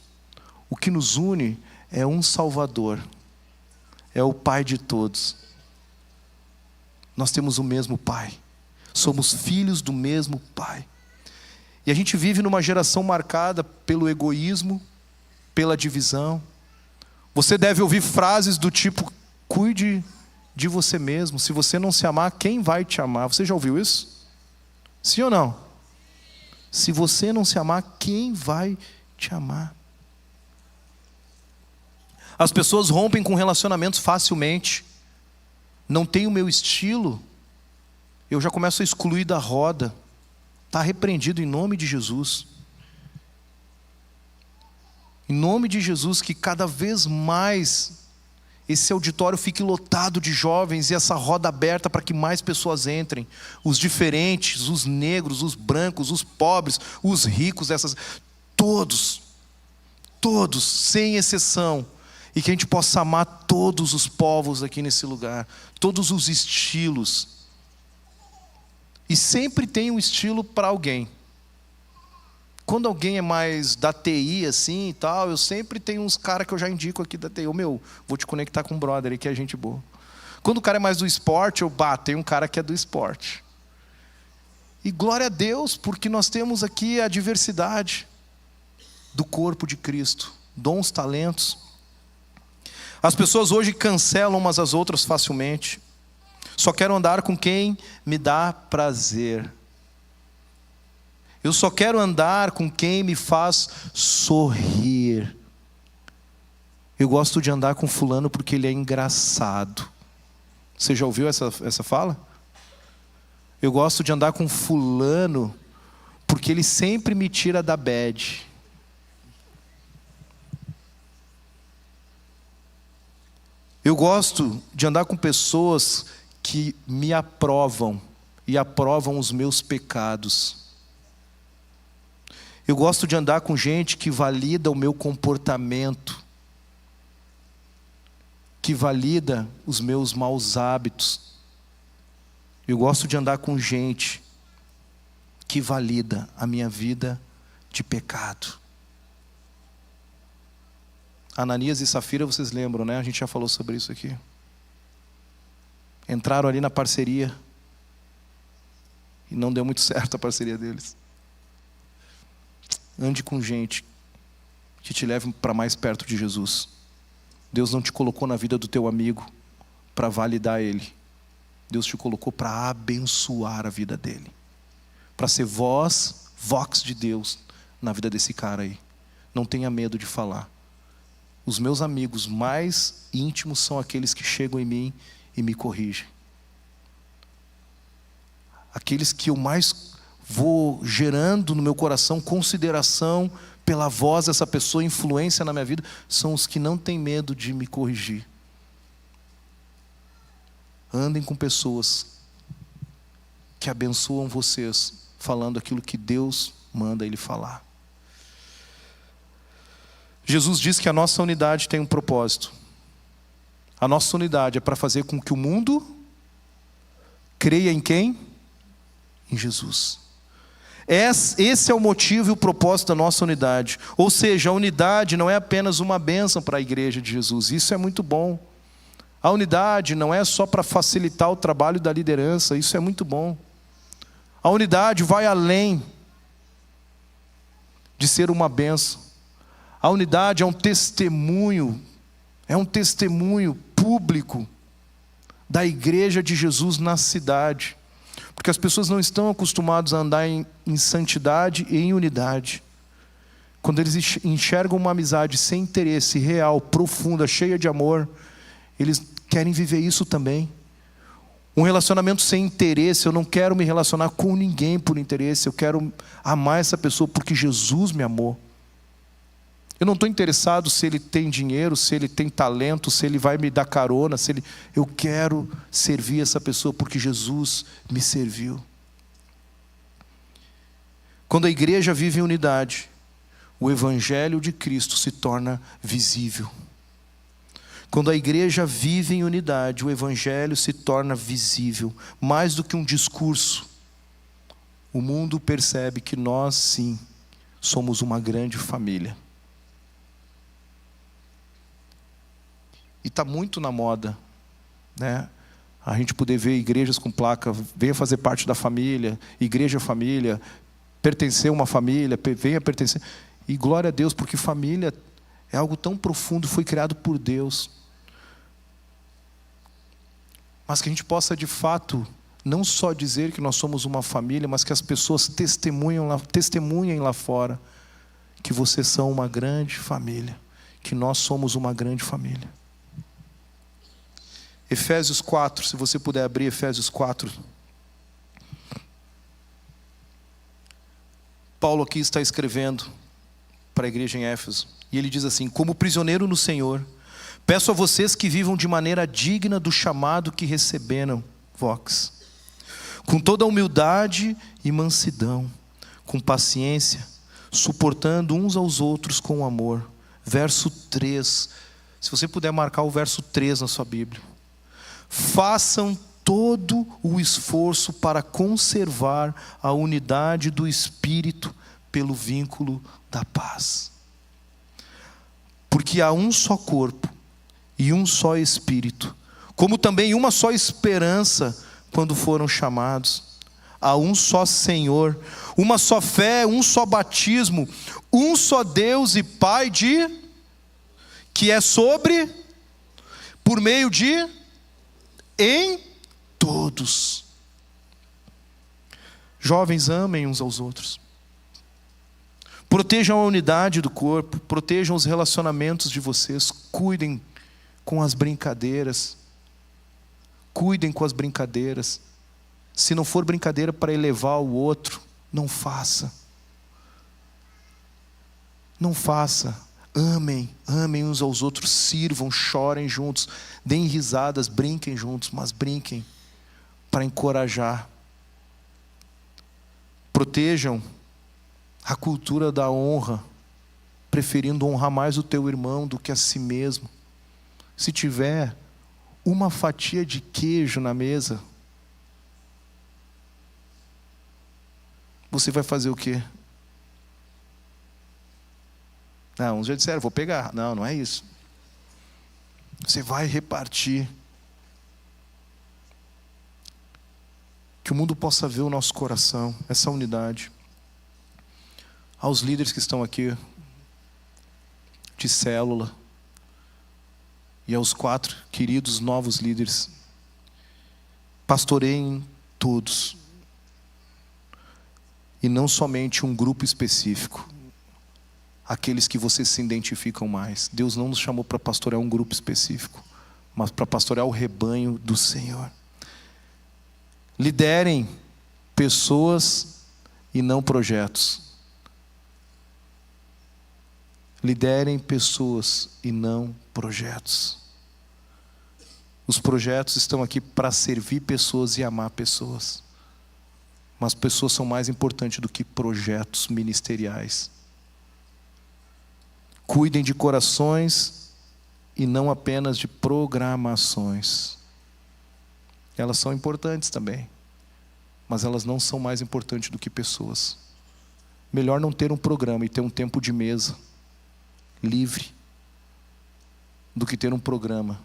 O que nos une é um Salvador. É o Pai de todos. Nós temos o mesmo Pai. Somos filhos do mesmo Pai. E a gente vive numa geração marcada pelo egoísmo, pela divisão. Você deve ouvir frases do tipo, cuide de você mesmo. Se você não se amar, quem vai te amar? Você já ouviu isso? Sim ou não? Se você não se amar, quem vai te amar? As pessoas rompem com relacionamentos facilmente. Não tem o meu estilo, eu já começo a excluir da roda. Está repreendido em nome de Jesus. Em nome de Jesus, que cada vez mais esse auditório fique lotado de jovens e essa roda aberta para que mais pessoas entrem. Os diferentes, os negros, os brancos, os pobres, os ricos, todos, sem exceção. E que a gente possa amar todos os povos aqui nesse lugar, todos os estilos. E sempre tem um estilo para alguém. Quando alguém é mais da TI assim e tal, eu sempre tenho uns caras que eu já indico aqui da TI. Vou te conectar com um brother aí que é gente boa. Quando o cara é mais do esporte, tem um cara que é do esporte. E glória a Deus, porque nós temos aqui a diversidade do corpo de Cristo. Dons, talentos. As pessoas hoje cancelam umas às outras facilmente. Só quero andar com quem me dá prazer. Eu só quero andar com quem me faz sorrir. Eu gosto de andar com fulano porque ele é engraçado. Você já ouviu essa fala? Eu gosto de andar com fulano porque ele sempre me tira da bad. Eu gosto de andar com pessoas que me aprovam e aprovam os meus pecados. Eu gosto de andar com gente que valida o meu comportamento, que valida os meus maus hábitos. Eu gosto de andar com gente que valida a minha vida de pecado. Ananias e Safira, vocês lembram, né? A gente já falou sobre isso aqui. Entraram ali na parceria e não deu muito certo a parceria deles. Ande com gente que te leve para mais perto de Jesus. Deus não te colocou na vida do teu amigo para validar ele. Deus te colocou para abençoar a vida dele, para ser vox de Deus na vida desse cara aí. Não tenha medo de falar. Os meus amigos mais íntimos são aqueles que chegam em mim e me corrigem. Aqueles que eu mais vou gerando no meu coração consideração pela voz dessa pessoa, influência na minha vida, são os que não têm medo de me corrigir. Andem com pessoas que abençoam vocês, falando aquilo que Deus manda ele falar. Jesus diz que a nossa unidade tem um propósito. A nossa unidade é para fazer com que o mundo creia em quem? Em Jesus. Esse é o motivo e o propósito da nossa unidade. Ou seja, a unidade não é apenas uma bênção para a igreja de Jesus. Isso é muito bom. A unidade não é só para facilitar o trabalho da liderança. Isso é muito bom. A unidade vai além de ser uma bênção. A unidade é um testemunho público da igreja de Jesus na cidade. Porque as pessoas não estão acostumadas a andar em santidade e em unidade. Quando eles enxergam uma amizade sem interesse, real, profunda, cheia de amor, eles querem viver isso também. Um relacionamento sem interesse, eu não quero me relacionar com ninguém por interesse, eu quero amar essa pessoa porque Jesus me amou. Eu não estou interessado se ele tem dinheiro, se ele tem talento, se ele vai me dar carona, eu quero servir essa pessoa porque Jesus me serviu. Quando a igreja vive em unidade, o evangelho de Cristo se torna visível. Quando a igreja vive em unidade, o evangelho se torna visível, mais do que um discurso. O mundo percebe que nós, sim, somos uma grande família. E está muito na moda, né? A gente poder ver igrejas com placa, venha fazer parte da família, igreja família, pertencer a uma família, venha pertencer. E glória a Deus, porque família é algo tão profundo, foi criado por Deus. Mas que a gente possa de fato, não só dizer que nós somos uma família, mas que as pessoas testemunhem lá fora, que vocês são uma grande família. que nós somos uma grande família. Efésios 4, se você puder abrir Efésios 4. Paulo aqui está escrevendo para a igreja em Éfeso, e ele diz assim: como prisioneiro no Senhor, peço a vocês que vivam de maneira digna do chamado que receberam, vox, com toda humildade e mansidão, com paciência, suportando uns aos outros com amor. Verso 3, se você puder marcar o verso 3 na sua Bíblia. Façam todo o esforço para conservar a unidade do Espírito pelo vínculo da paz. Porque há um só corpo e um só Espírito, como também uma só esperança quando foram chamados. Há um só Senhor, uma só fé, um só batismo, um só Deus e Pai que é sobre, por meio de, em todos. Jovens, amem uns aos outros. Protejam a unidade do corpo, protejam os relacionamentos de vocês, cuidem com as brincadeiras. Cuidem com as brincadeiras. Se não for brincadeira para elevar o outro, não faça. Não faça. Amem uns aos outros, sirvam, chorem juntos, deem risadas, brinquem juntos, mas brinquem para encorajar. Protejam a cultura da honra, preferindo honrar mais o teu irmão do que a si mesmo. Se tiver uma fatia de queijo na mesa, você vai fazer o quê? Não, uns já disseram, vou pegar. Não, não é isso. Você vai repartir. Que o mundo possa ver o nosso coração, essa unidade. Aos líderes que estão aqui, de célula, e aos 4 queridos novos líderes, pastoreiem todos. E não somente um grupo específico. Aqueles que vocês se identificam mais. Deus não nos chamou para pastorear um grupo específico, mas para pastorear o rebanho do Senhor. Liderem pessoas e não projetos. Liderem pessoas e não projetos. Os projetos estão aqui para servir pessoas e amar pessoas. Mas pessoas são mais importantes do que projetos ministeriais. Cuidem de corações e não apenas de programações. Elas são importantes também, mas elas não são mais importantes do que pessoas. Melhor não ter um programa e ter um tempo de mesa livre do que ter um programa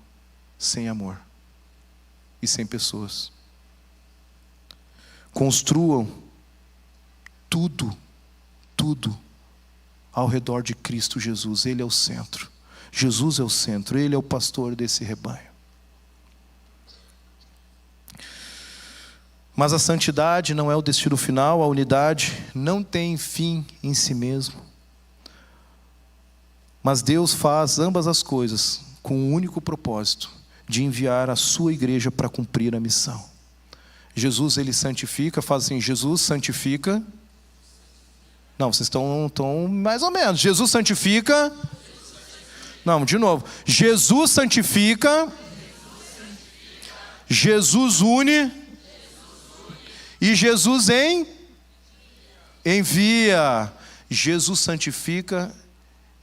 sem amor e sem pessoas. Construam tudo ao redor de Cristo Jesus. Ele é o centro. Jesus é o centro. Ele é o pastor desse rebanho. Mas a santidade não é o destino final. A unidade não tem fim em si mesmo. Mas Deus faz ambas as coisas com o único propósito de enviar a sua igreja para cumprir a missão. Jesus, ele santifica, faz assim, Jesus santifica. Não, vocês estão mais ou menos. Jesus santifica. Não, de novo. Jesus santifica. Jesus une. E Jesus envia. Jesus santifica,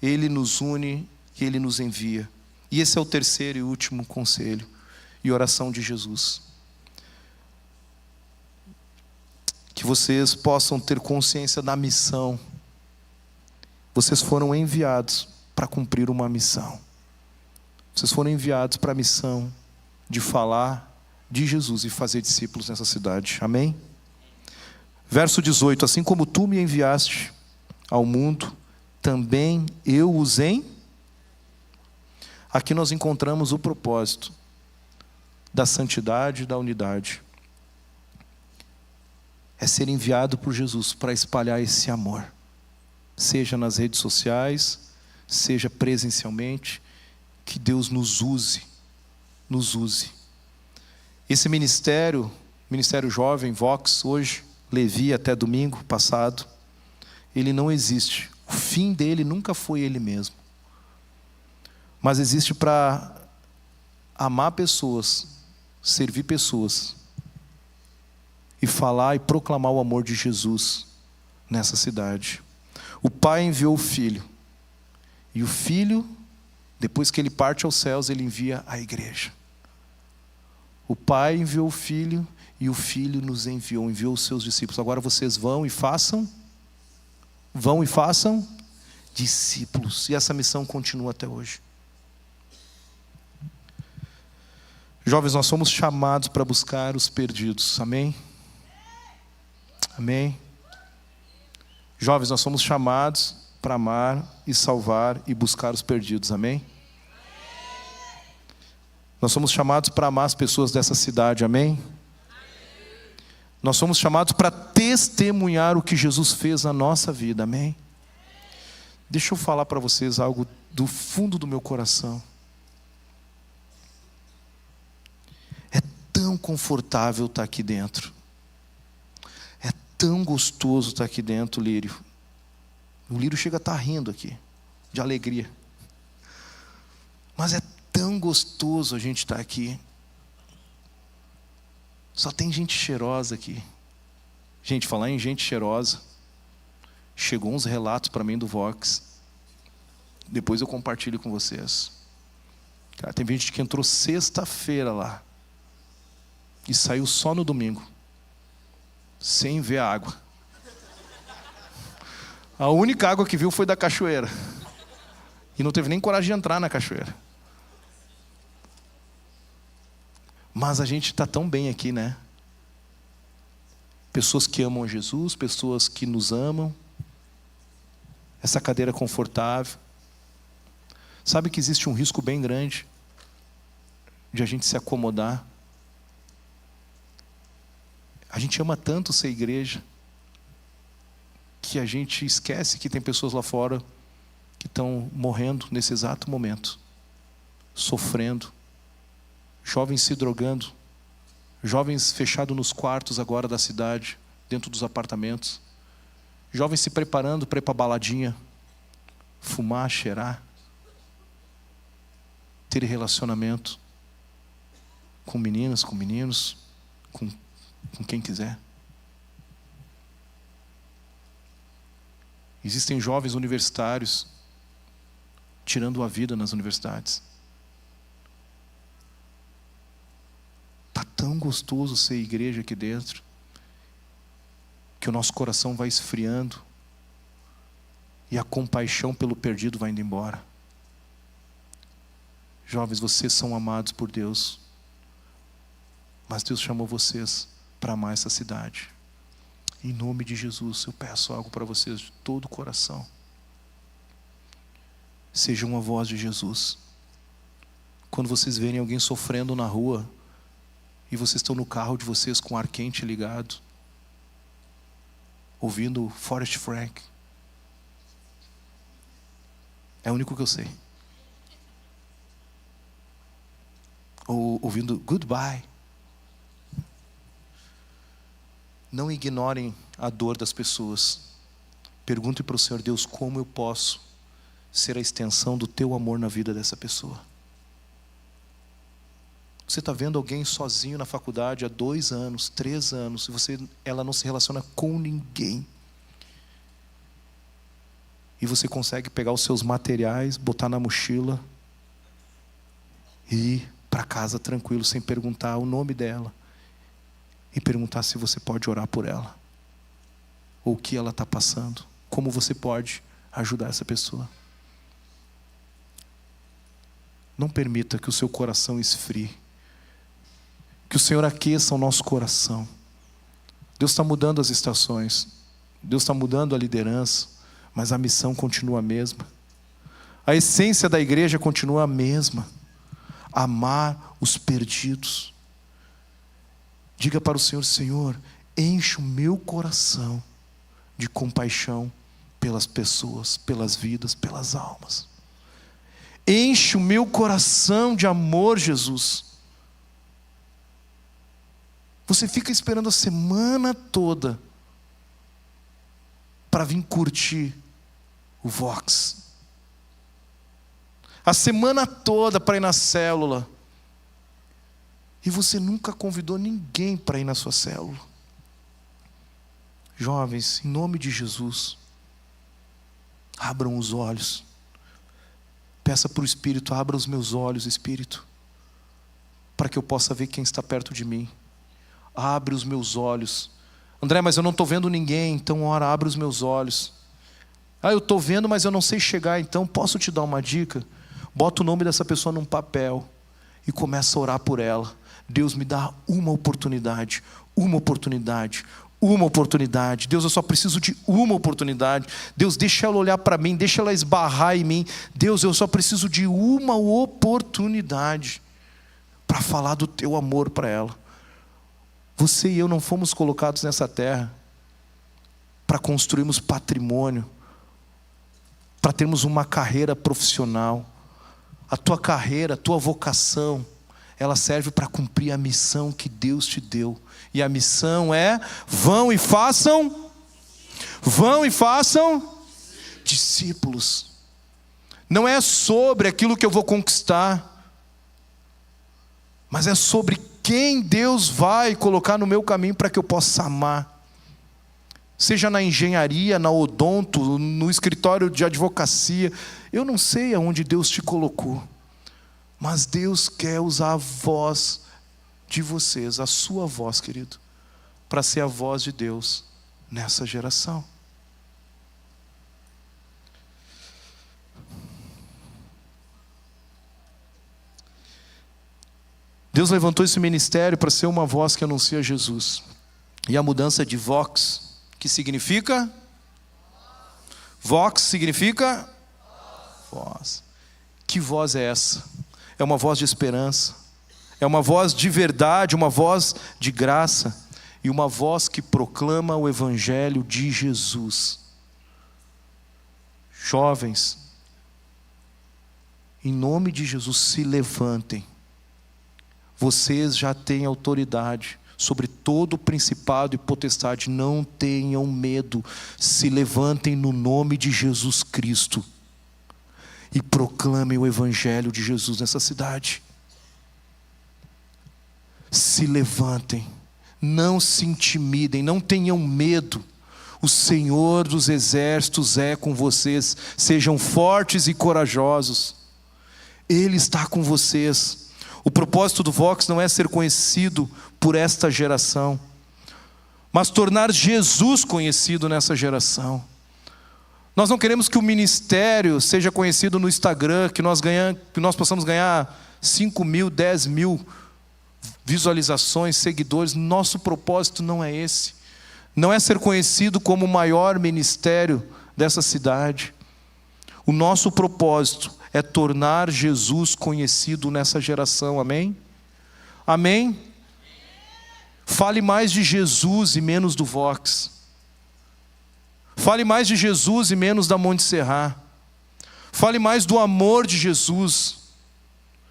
ele nos une e ele nos envia. E esse é o terceiro e último conselho e oração de Jesus. Que vocês possam ter consciência da missão. Vocês foram enviados para cumprir uma missão. Vocês foram enviados para a missão de falar de Jesus e fazer discípulos nessa cidade. Amém? Verso 18. Assim como tu me enviaste ao mundo, também eu os Aqui nós encontramos o propósito da santidade e da unidade. É ser enviado por Jesus para espalhar esse amor. Seja nas redes sociais, seja presencialmente, que Deus nos use. Esse ministério jovem, Vox, hoje, Levi até domingo passado, ele não existe. O fim dele nunca foi ele mesmo. Mas existe para amar pessoas, servir pessoas e falar e proclamar o amor de Jesus nessa cidade. O Pai enviou o Filho, e o Filho, depois que ele parte aos céus, ele envia a igreja. O Pai enviou o Filho, e o Filho nos enviou os seus discípulos. Agora vocês vão e façam discípulos. E essa missão continua até hoje. Jovens, nós somos chamados para buscar os perdidos. Amém? Amém? Jovens, nós somos chamados para amar e salvar e buscar os perdidos. Amém? Nós somos chamados para amar as pessoas dessa cidade. Amém? Nós somos chamados para testemunhar o que Jesus fez na nossa vida. Amém? Deixa eu falar para vocês algo do fundo do meu coração. É tão confortável estar aqui dentro. É tão gostoso estar aqui dentro, Lírio. O Lírio chega a estar rindo aqui, de alegria. Mas é tão gostoso a gente estar aqui. Só tem gente cheirosa aqui. Gente, falar em gente cheirosa, chegou uns relatos para mim do Vox. Depois eu compartilho com vocês. Cara, tem gente que entrou sexta-feira lá e saiu só no domingo, sem ver a água. A única água que viu foi da cachoeira. E não teve nem coragem de entrar na cachoeira. Mas a gente está tão bem aqui, né? Pessoas que amam Jesus, pessoas que nos amam. Essa cadeira confortável. Sabe que existe um risco bem grande de a gente se acomodar. A gente ama tanto ser igreja que a gente esquece que tem pessoas lá fora que estão morrendo nesse exato momento, sofrendo, jovens se drogando, jovens fechados nos quartos agora da cidade, dentro dos apartamentos, jovens se preparando para ir para a baladinha, fumar, cheirar, ter relacionamento com meninas, com meninos, com quem quiser. Existem jovens universitários tirando a vida nas universidades. Está tão gostoso ser igreja aqui dentro, que o nosso coração vai esfriando e a compaixão pelo perdido vai indo embora. Jovens, vocês são amados por Deus, mas Deus chamou vocês para amar essa cidade. Em nome de Jesus, eu peço algo para vocês de todo o coração. Sejam a voz de Jesus. Quando vocês verem alguém sofrendo na rua, e vocês estão no carro de vocês com o ar quente ligado, ouvindo Forrest Frank. É o único que eu sei. Ou ouvindo Goodbye. Não ignorem a dor das pessoas. Pergunte para o Senhor Deus, como eu posso ser a extensão do teu amor na vida dessa pessoa. Você está vendo alguém sozinho na faculdade há 2 anos, 3 anos, e ela não se relaciona com ninguém. E você consegue pegar os seus materiais, botar na mochila e ir para casa tranquilo, sem perguntar o nome dela. E perguntar se você pode orar por ela. Ou o que ela está passando. Como você pode ajudar essa pessoa. Não permita que o seu coração esfrie. Que o Senhor aqueça o nosso coração. Deus está mudando as estações. Deus está mudando a liderança. Mas a missão continua a mesma. A essência da igreja continua a mesma. Amar os perdidos. Diga para o Senhor, Senhor, enche o meu coração de compaixão pelas pessoas, pelas vidas, pelas almas. Enche o meu coração de amor, Jesus. Você fica esperando a semana toda para vir curtir o Vox. A semana toda para ir na célula. E você nunca convidou ninguém para ir na sua célula. Jovens, em nome de Jesus, abram os olhos. Peça para o Espírito, abra os meus olhos, Espírito, para que eu possa ver quem está perto de mim. Abre os meus olhos. André, mas eu não estou vendo ninguém, então ora, abre os meus olhos. Eu estou vendo, mas eu não sei chegar, então posso te dar uma dica? Bota o nome dessa pessoa num papel e começa a orar por ela. Deus, me dá uma oportunidade, uma oportunidade, uma oportunidade. Deus, eu só preciso de uma oportunidade. Deus, deixa ela olhar para mim, deixa ela esbarrar em mim. Deus, eu só preciso de uma oportunidade para falar do teu amor para ela. Você e eu não fomos colocados nessa terra para construirmos patrimônio, para termos uma carreira profissional. A tua carreira, a tua vocação, ela serve para cumprir a missão que Deus te deu. E a missão é: vão e façam discípulos. Não é sobre aquilo que eu vou conquistar, mas é sobre quem Deus vai colocar no meu caminho para que eu possa amar. Seja na engenharia, na odonto, no escritório de advocacia. Eu não sei aonde Deus te colocou, mas Deus quer usar a voz de vocês, a sua voz, querido, para ser a voz de Deus nessa geração. Deus levantou esse ministério para ser uma voz que anuncia Jesus. E a mudança de vox, que significa? Vox significa? Voz. Que voz é essa? É uma voz de esperança. É uma voz de verdade, uma voz de graça. E uma voz que proclama o Evangelho de Jesus. Jovens, em nome de Jesus, se levantem. Vocês já têm autoridade sobre todo o principado e potestade. Não tenham medo. Se levantem no nome de Jesus Cristo e proclamem o Evangelho de Jesus nessa cidade. Se levantem. Não se intimidem. Não tenham medo. O Senhor dos exércitos é com vocês. Sejam fortes e corajosos. Ele está com vocês. O propósito do Vox não é ser conhecido por esta geração, mas tornar Jesus conhecido nessa geração. Nós não queremos que o ministério seja conhecido no Instagram, que nós possamos ganhar 5 mil, 10 mil visualizações, seguidores. Nosso propósito não é esse. Não é ser conhecido como o maior ministério dessa cidade. O nosso propósito é tornar Jesus conhecido nessa geração, amém? Amém? Fale mais de Jesus e menos do Vox. Fale mais de Jesus e menos da Monte Serra. Fale mais do amor de Jesus.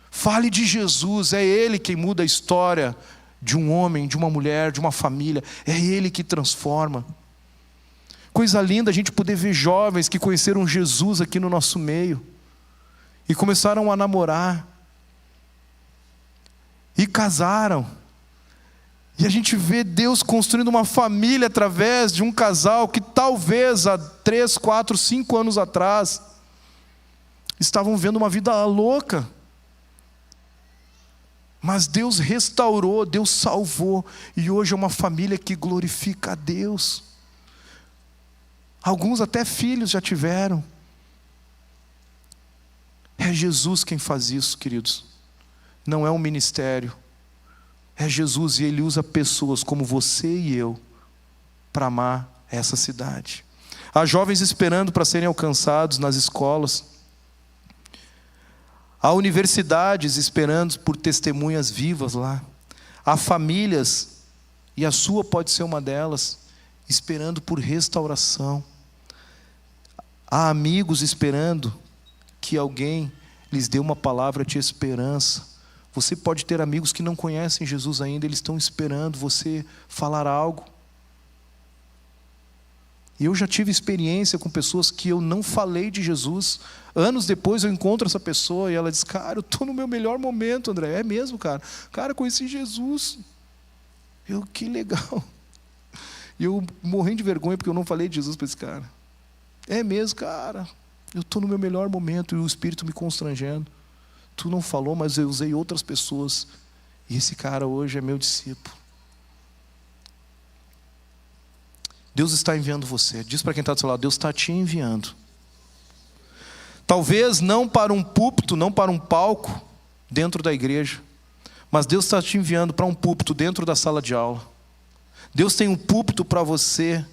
Fale de Jesus, é Ele quem muda a história de um homem, de uma mulher, de uma família. É Ele que transforma. Coisa linda a gente poder ver jovens que conheceram Jesus aqui no nosso meio. E começaram a namorar. E casaram. E a gente vê Deus construindo uma família através de um casal que talvez há 3, 4, 5 anos atrás estavam vivendo uma vida louca. Mas Deus restaurou, Deus salvou. E hoje é uma família que glorifica a Deus. Alguns até filhos já tiveram. É Jesus quem faz isso, queridos. Não é um ministério. É Jesus, e Ele usa pessoas como você e eu para amar essa cidade. Há jovens esperando para serem alcançados nas escolas. Há universidades esperando por testemunhas vivas lá. Há famílias, e a sua pode ser uma delas, esperando por restauração. Há amigos esperando que alguém lhes dê uma palavra de esperança. Você pode ter amigos que não conhecem Jesus ainda, eles estão esperando você falar algo. E eu já tive experiência com pessoas que eu não falei de Jesus. Anos depois eu encontro essa pessoa e ela diz: cara, eu estou no meu melhor momento, André. É mesmo, cara. Cara, conheci Jesus. Que legal. E eu morrendo de vergonha porque eu não falei de Jesus para esse cara. É mesmo, cara. Eu estou no meu melhor momento e o Espírito me constrangendo. Tu não falou, mas eu usei outras pessoas. E esse cara hoje é meu discípulo. Deus está enviando você. Diz para quem está do seu lado: Deus está te enviando. Talvez não para um púlpito, não para um palco dentro da igreja, mas Deus está te enviando para um púlpito dentro da sala de aula. Deus tem um púlpito para você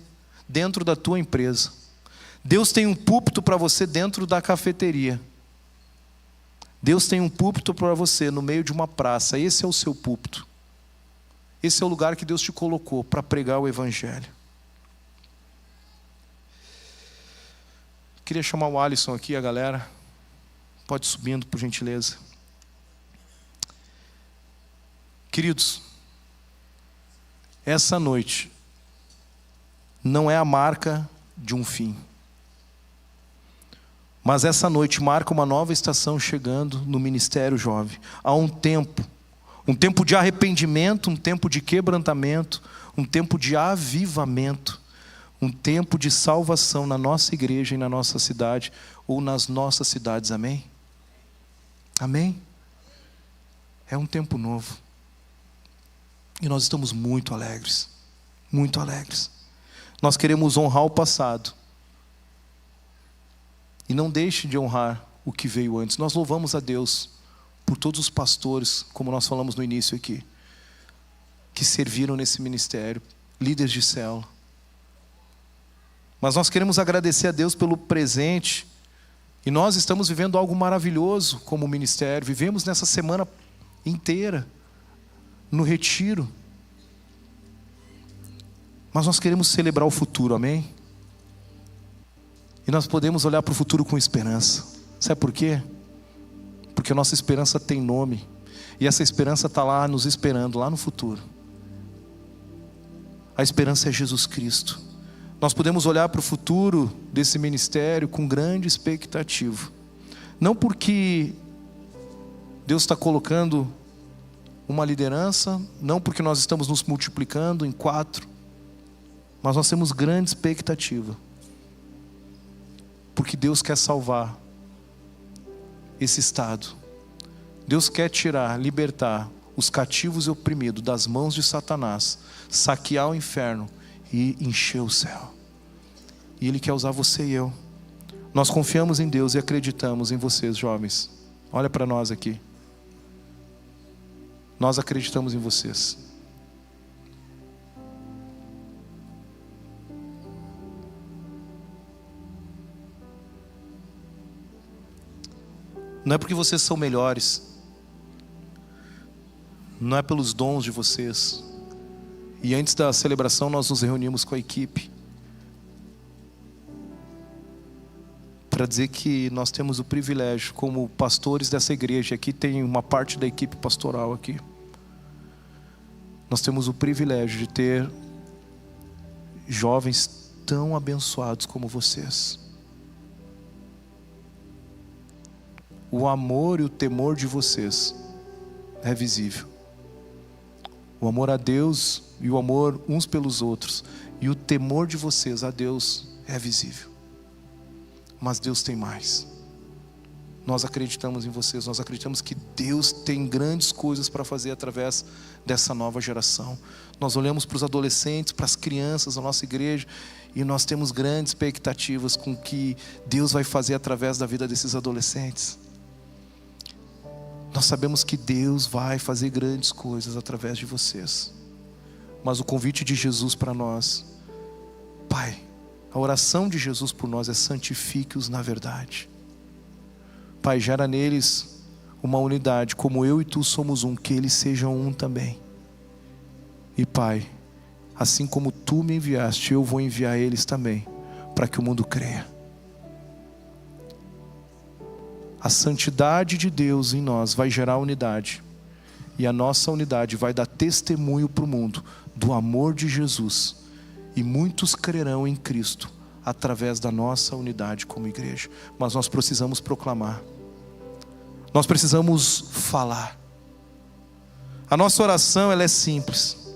dentro da tua empresa. Deus tem um púlpito para você dentro da cafeteria. Deus tem um púlpito para você no meio de uma praça. Esse é o seu púlpito. Esse é o lugar que Deus te colocou para pregar o Evangelho. Queria chamar o Alisson aqui, a galera. Pode ir subindo, por gentileza. Queridos, essa noite não é a marca de um fim. Mas essa noite marca uma nova estação chegando no Ministério Jovem. Há um tempo de arrependimento, um tempo de quebrantamento, um tempo de avivamento, um tempo de salvação na nossa igreja e na nossa cidade, ou nas nossas cidades, amém? Amém? É um tempo novo. E nós estamos muito alegres, muito alegres. Nós queremos honrar o passado. E não deixe de honrar o que veio antes. Nós louvamos a Deus por todos os pastores, como nós falamos no início aqui, que serviram nesse ministério, líderes de célula. Mas nós queremos agradecer a Deus pelo presente. E nós estamos vivendo algo maravilhoso como ministério. Vivemos nessa semana inteira no retiro. Mas nós queremos celebrar o futuro, amém? E nós podemos olhar para o futuro com esperança. Sabe por quê? Porque a nossa esperança tem nome. E essa esperança está lá nos esperando, lá no futuro. A esperança é Jesus Cristo. Nós podemos olhar para o futuro desse ministério com grande expectativa. Não porque Deus está colocando uma liderança, não porque nós estamos nos multiplicando em 4, mas nós temos grande expectativa. Porque Deus quer salvar esse estado. Deus quer tirar, libertar os cativos e oprimidos das mãos de Satanás, saquear o inferno e encher o céu. E Ele quer usar você e eu. Nós confiamos em Deus e acreditamos em vocês, jovens. Olha para nós aqui. Nós acreditamos em vocês. Não é porque vocês são melhores, não é pelos dons de vocês. E antes da celebração nós nos reunimos com a equipe para dizer que nós temos o privilégio, como pastores dessa igreja, aqui tem uma parte da equipe pastoral aqui. Nós temos o privilégio de ter jovens tão abençoados como vocês. O amor e o temor de vocês é visível. O amor a Deus e o amor uns pelos outros e o temor de vocês a Deus é visível. Mas Deus tem mais. Nós acreditamos em vocês, nós acreditamos que Deus tem grandes coisas para fazer através dessa nova geração. Nós olhamos para os adolescentes, para as crianças da nossa igreja e nós temos grandes expectativas com o que Deus vai fazer através da vida desses adolescentes. Nós sabemos que Deus vai fazer grandes coisas através de vocês. Mas o convite de Jesus para nós, Pai, a oração de Jesus por nós é: santifique-os na verdade. Pai, gera neles uma unidade, como eu e tu somos um, que eles sejam um também. E Pai, assim como tu me enviaste, eu vou enviar eles também, para que o mundo creia. A santidade de Deus em nós vai gerar unidade. E a nossa unidade vai dar testemunho para o mundo do amor de Jesus. E muitos crerão em Cristo através da nossa unidade como igreja. Mas nós precisamos proclamar. Nós precisamos falar. A nossa oração, ela é simples.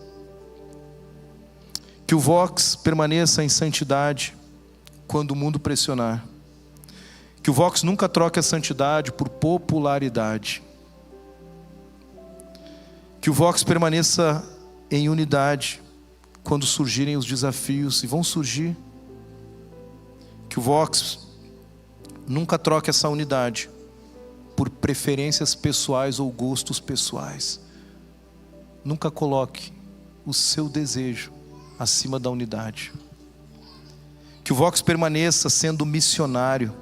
Que o Vox permaneça em santidade quando o mundo pressionar. Que o Vox nunca troque a santidade por popularidade. Que o Vox permaneça em unidade quando surgirem os desafios, e vão surgir. Que o Vox nunca troque essa unidade por preferências pessoais ou gostos pessoais. Nunca coloque o seu desejo acima da unidade. Que o Vox permaneça sendo missionário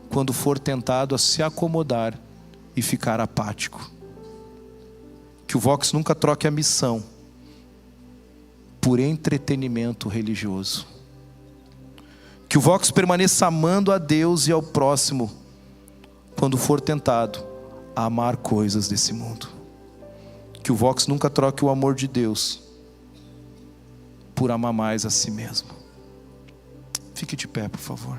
quando for tentado a se acomodar e ficar apático. Que o Vox nunca troque a missão por entretenimento religioso. Que o Vox permaneça amando a Deus e ao próximo quando for tentado a amar coisas desse mundo. Que o Vox nunca troque o amor de Deus por amar mais a si mesmo. Fique de pé, por favor.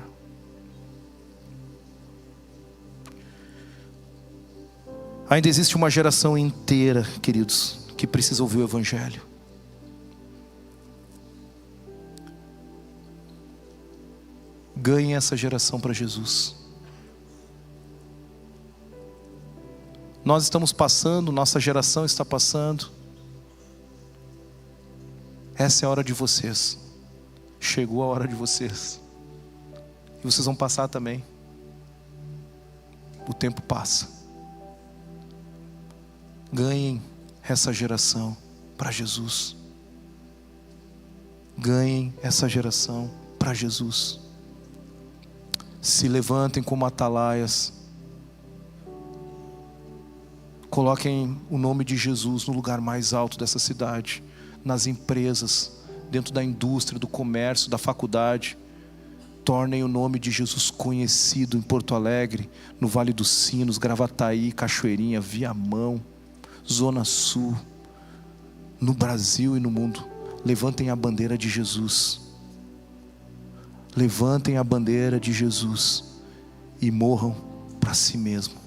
Ainda existe uma geração inteira, queridos, que precisa ouvir o Evangelho. Ganhe essa geração para Jesus. Nós estamos passando, nossa geração está passando. Essa é a hora de vocês. Chegou a hora de vocês. E vocês vão passar também. O tempo passa. Ganhem essa geração para Jesus. Ganhem essa geração para Jesus. Se levantem como atalaias. Coloquem o nome de Jesus no lugar mais alto dessa cidade. Nas empresas, dentro da indústria, do comércio, da faculdade. Tornem o nome de Jesus conhecido em Porto Alegre, no Vale dos Sinos, Gravataí, Cachoeirinha, Viamão, Zona Sul, no Brasil e no mundo. Levantem a bandeira de Jesus. Levantem a bandeira de Jesus e morram para si mesmo.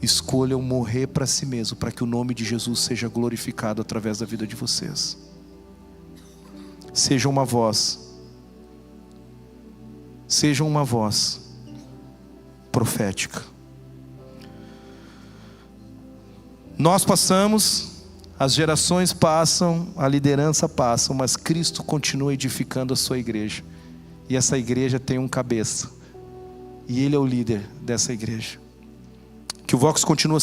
Escolham morrer para si mesmo, para que o nome de Jesus seja glorificado através da vida de vocês. Sejam uma voz. Sejam uma voz profética. Nós passamos, as gerações passam, a liderança passa, mas Cristo continua edificando a sua igreja. E essa igreja tem um cabeça. E Ele é o líder dessa igreja. Que o Vox continue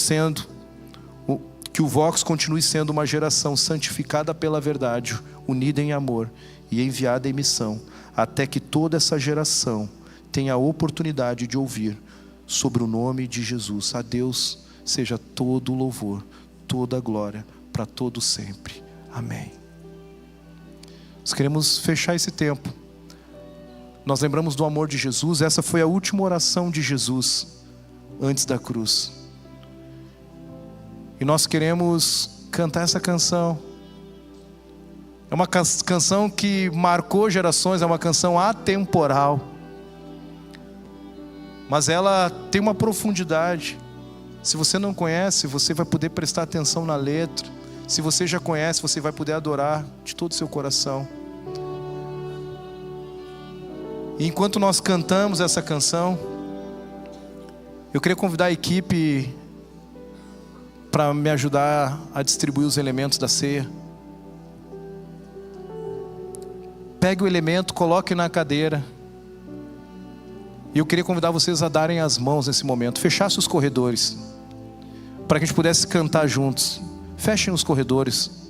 sendo uma geração santificada pela verdade, unida em amor e enviada em missão, até que toda essa geração tenha a oportunidade de ouvir sobre o nome de Jesus. A Deus seja todo o louvor, toda a glória, para todo sempre. Amém. Nós queremos fechar esse tempo. Nós lembramos do amor de Jesus. Essa foi a última oração de Jesus antes da cruz. E nós queremos cantar essa canção. É uma canção que marcou gerações, é uma canção atemporal. Mas ela tem uma profundidade. Se você não conhece, você vai poder prestar atenção na letra. Se você já conhece, você vai poder adorar de todo o seu coração. E enquanto nós cantamos essa canção, eu queria convidar a equipe para me ajudar a distribuir os elementos da ceia. Pegue o elemento, coloque na cadeira. E eu queria convidar vocês a darem as mãos nesse momento. Fechasse os corredores, para que a gente pudesse cantar juntos. Fechem os corredores.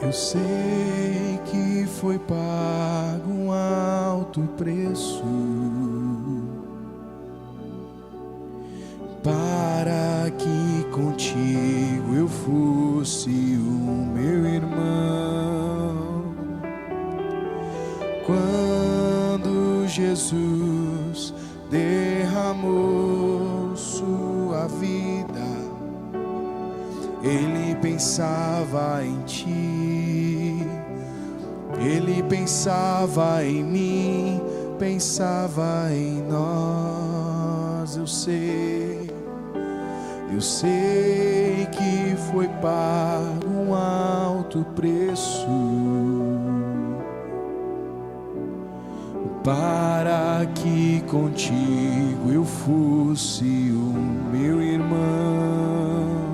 Eu sei que foi pago um alto preço para que contigo eu fosse o meu irmão. Quando Jesus derramou sua vida, Ele pensava em ti, Ele pensava em mim, pensava em nós. Eu sei que foi pago um alto preço para que contigo eu fosse o meu irmão.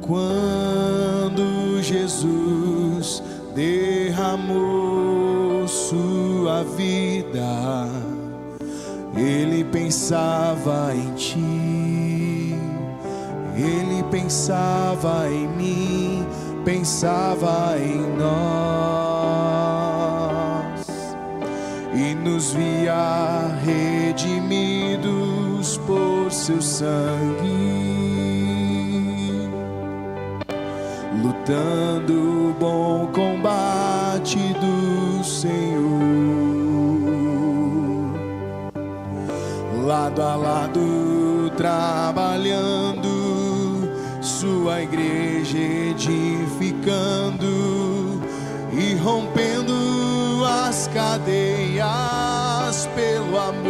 Quando Jesus derramou sua vida, Ele pensava em ti, Ele pensava em mim, pensava em nós, e nos via redimidos por seu sangue, lutando o bom combate do Senhor. Lado a lado, trabalhando, sua igreja edificando e rompendo as cadeias pelo amor.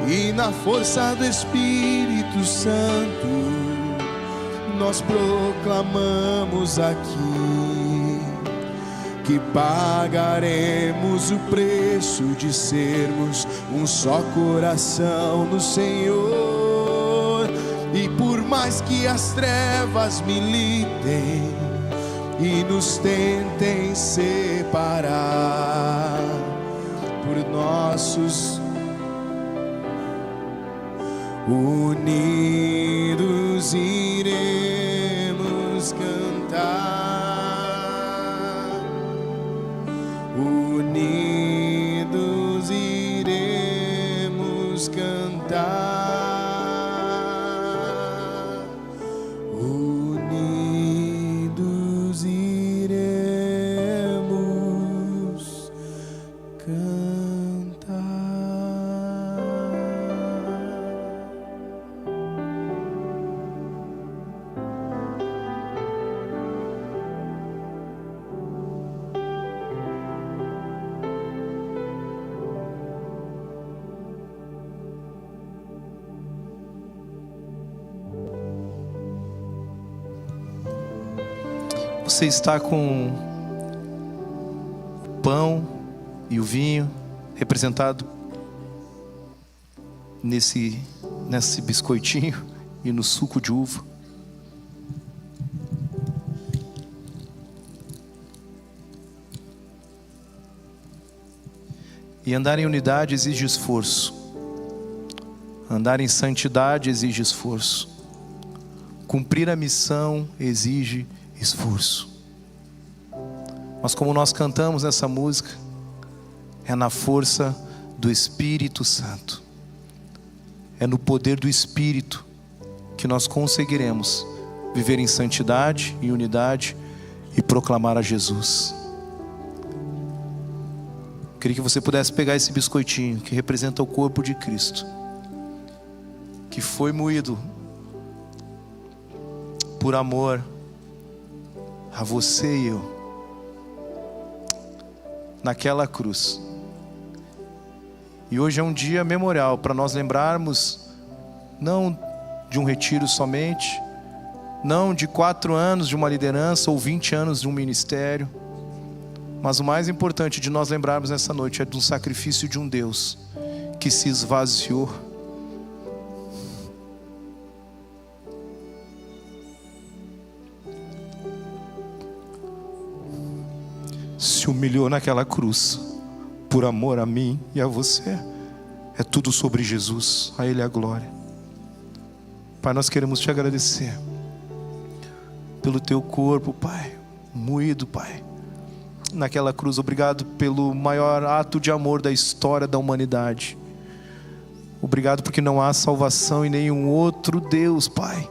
E na força do Espírito Santo, nós proclamamos aqui que pagaremos o preço de sermos um só coração no Senhor. E por mais que as trevas militem e nos tentem separar, por nossos unidos iremos cantar. Unidos iremos cantar, unidos iremos cantar. Você está com o pão e o vinho representado nesse biscoitinho e no suco de uva. E andar em unidade exige esforço. Andar em santidade exige esforço. Cumprir a missão exige esforço. Mas como nós cantamos nessa música, é na força do Espírito Santo, é no poder do Espírito que nós conseguiremos viver em santidade e unidade e proclamar a Jesus. Queria que você pudesse pegar esse biscoitinho que representa o corpo de Cristo, que foi moído por amor a você e eu, naquela cruz. E hoje é um dia memorial para nós lembrarmos, não de um retiro somente, não de 4 anos de uma liderança ou 20 anos de um ministério, mas o mais importante de nós lembrarmos nessa noite é de um sacrifício de um Deus que se esvaziou, se humilhou naquela cruz por amor a mim e a você. É tudo sobre Jesus, a Ele a glória. Pai, nós queremos te agradecer pelo teu corpo, Pai, moído, Pai, naquela cruz. Obrigado pelo maior ato de amor da história da humanidade. Obrigado porque não há salvação em nenhum outro Deus, Pai.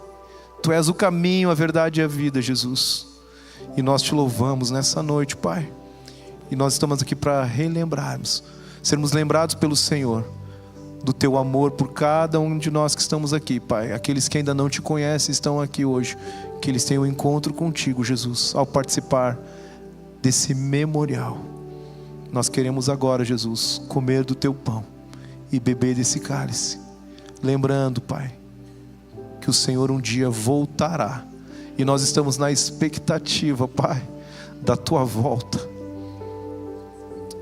Tu és o caminho, a verdade e a vida, Jesus. E nós te louvamos nessa noite, Pai. E nós estamos aqui para relembrarmos, sermos lembrados pelo Senhor do teu amor por cada um de nós que estamos aqui, Pai. Aqueles que ainda não te conhecem estão aqui hoje. Que eles tenham um encontro contigo, Jesus, ao participar desse memorial. Nós queremos agora, Jesus, comer do teu pão e beber desse cálice, lembrando, Pai, que o Senhor um dia voltará. E nós estamos na expectativa, Pai, da tua volta.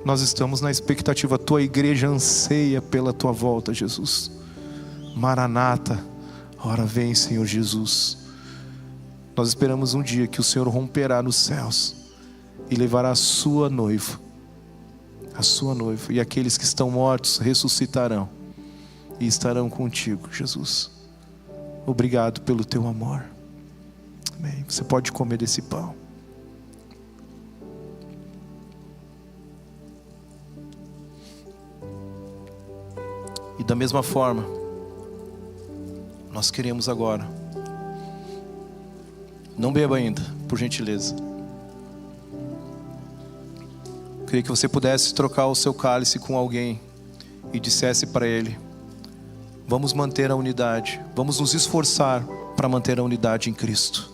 Nós estamos na expectativa, a tua igreja anseia pela tua volta, Jesus. Maranata, ora vem, Senhor Jesus. Nós esperamos um dia que o Senhor romperá nos céus e levará a sua noiva, e aqueles que estão mortos ressuscitarão e estarão contigo, Jesus. Obrigado pelo teu amor. Amém. Você pode comer desse pão. E da mesma forma, nós queremos agora, não beba ainda, por gentileza. Queria que você pudesse trocar o seu cálice com alguém e dissesse para ele: vamos manter a unidade, vamos nos esforçar para manter a unidade em Cristo.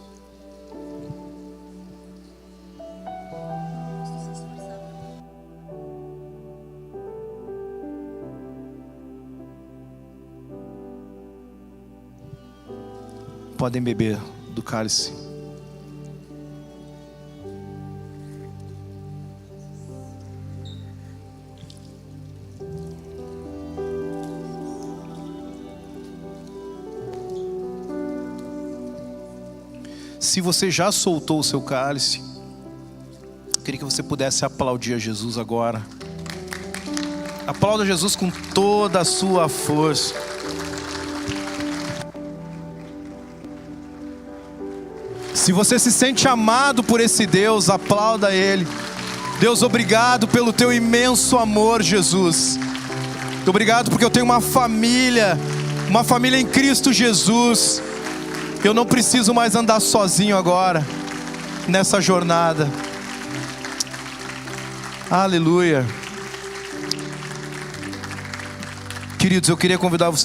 Podem beber do cálice. Se você já soltou o seu cálice, eu queria que você pudesse aplaudir a Jesus agora. Aplauda Jesus com toda a sua força. Se você se sente amado por esse Deus, aplauda Ele. Deus, obrigado pelo teu imenso amor, Jesus. Obrigado porque eu tenho uma família em Cristo Jesus. Eu não preciso mais andar sozinho agora, nessa jornada. Aleluia. Queridos, eu queria convidar você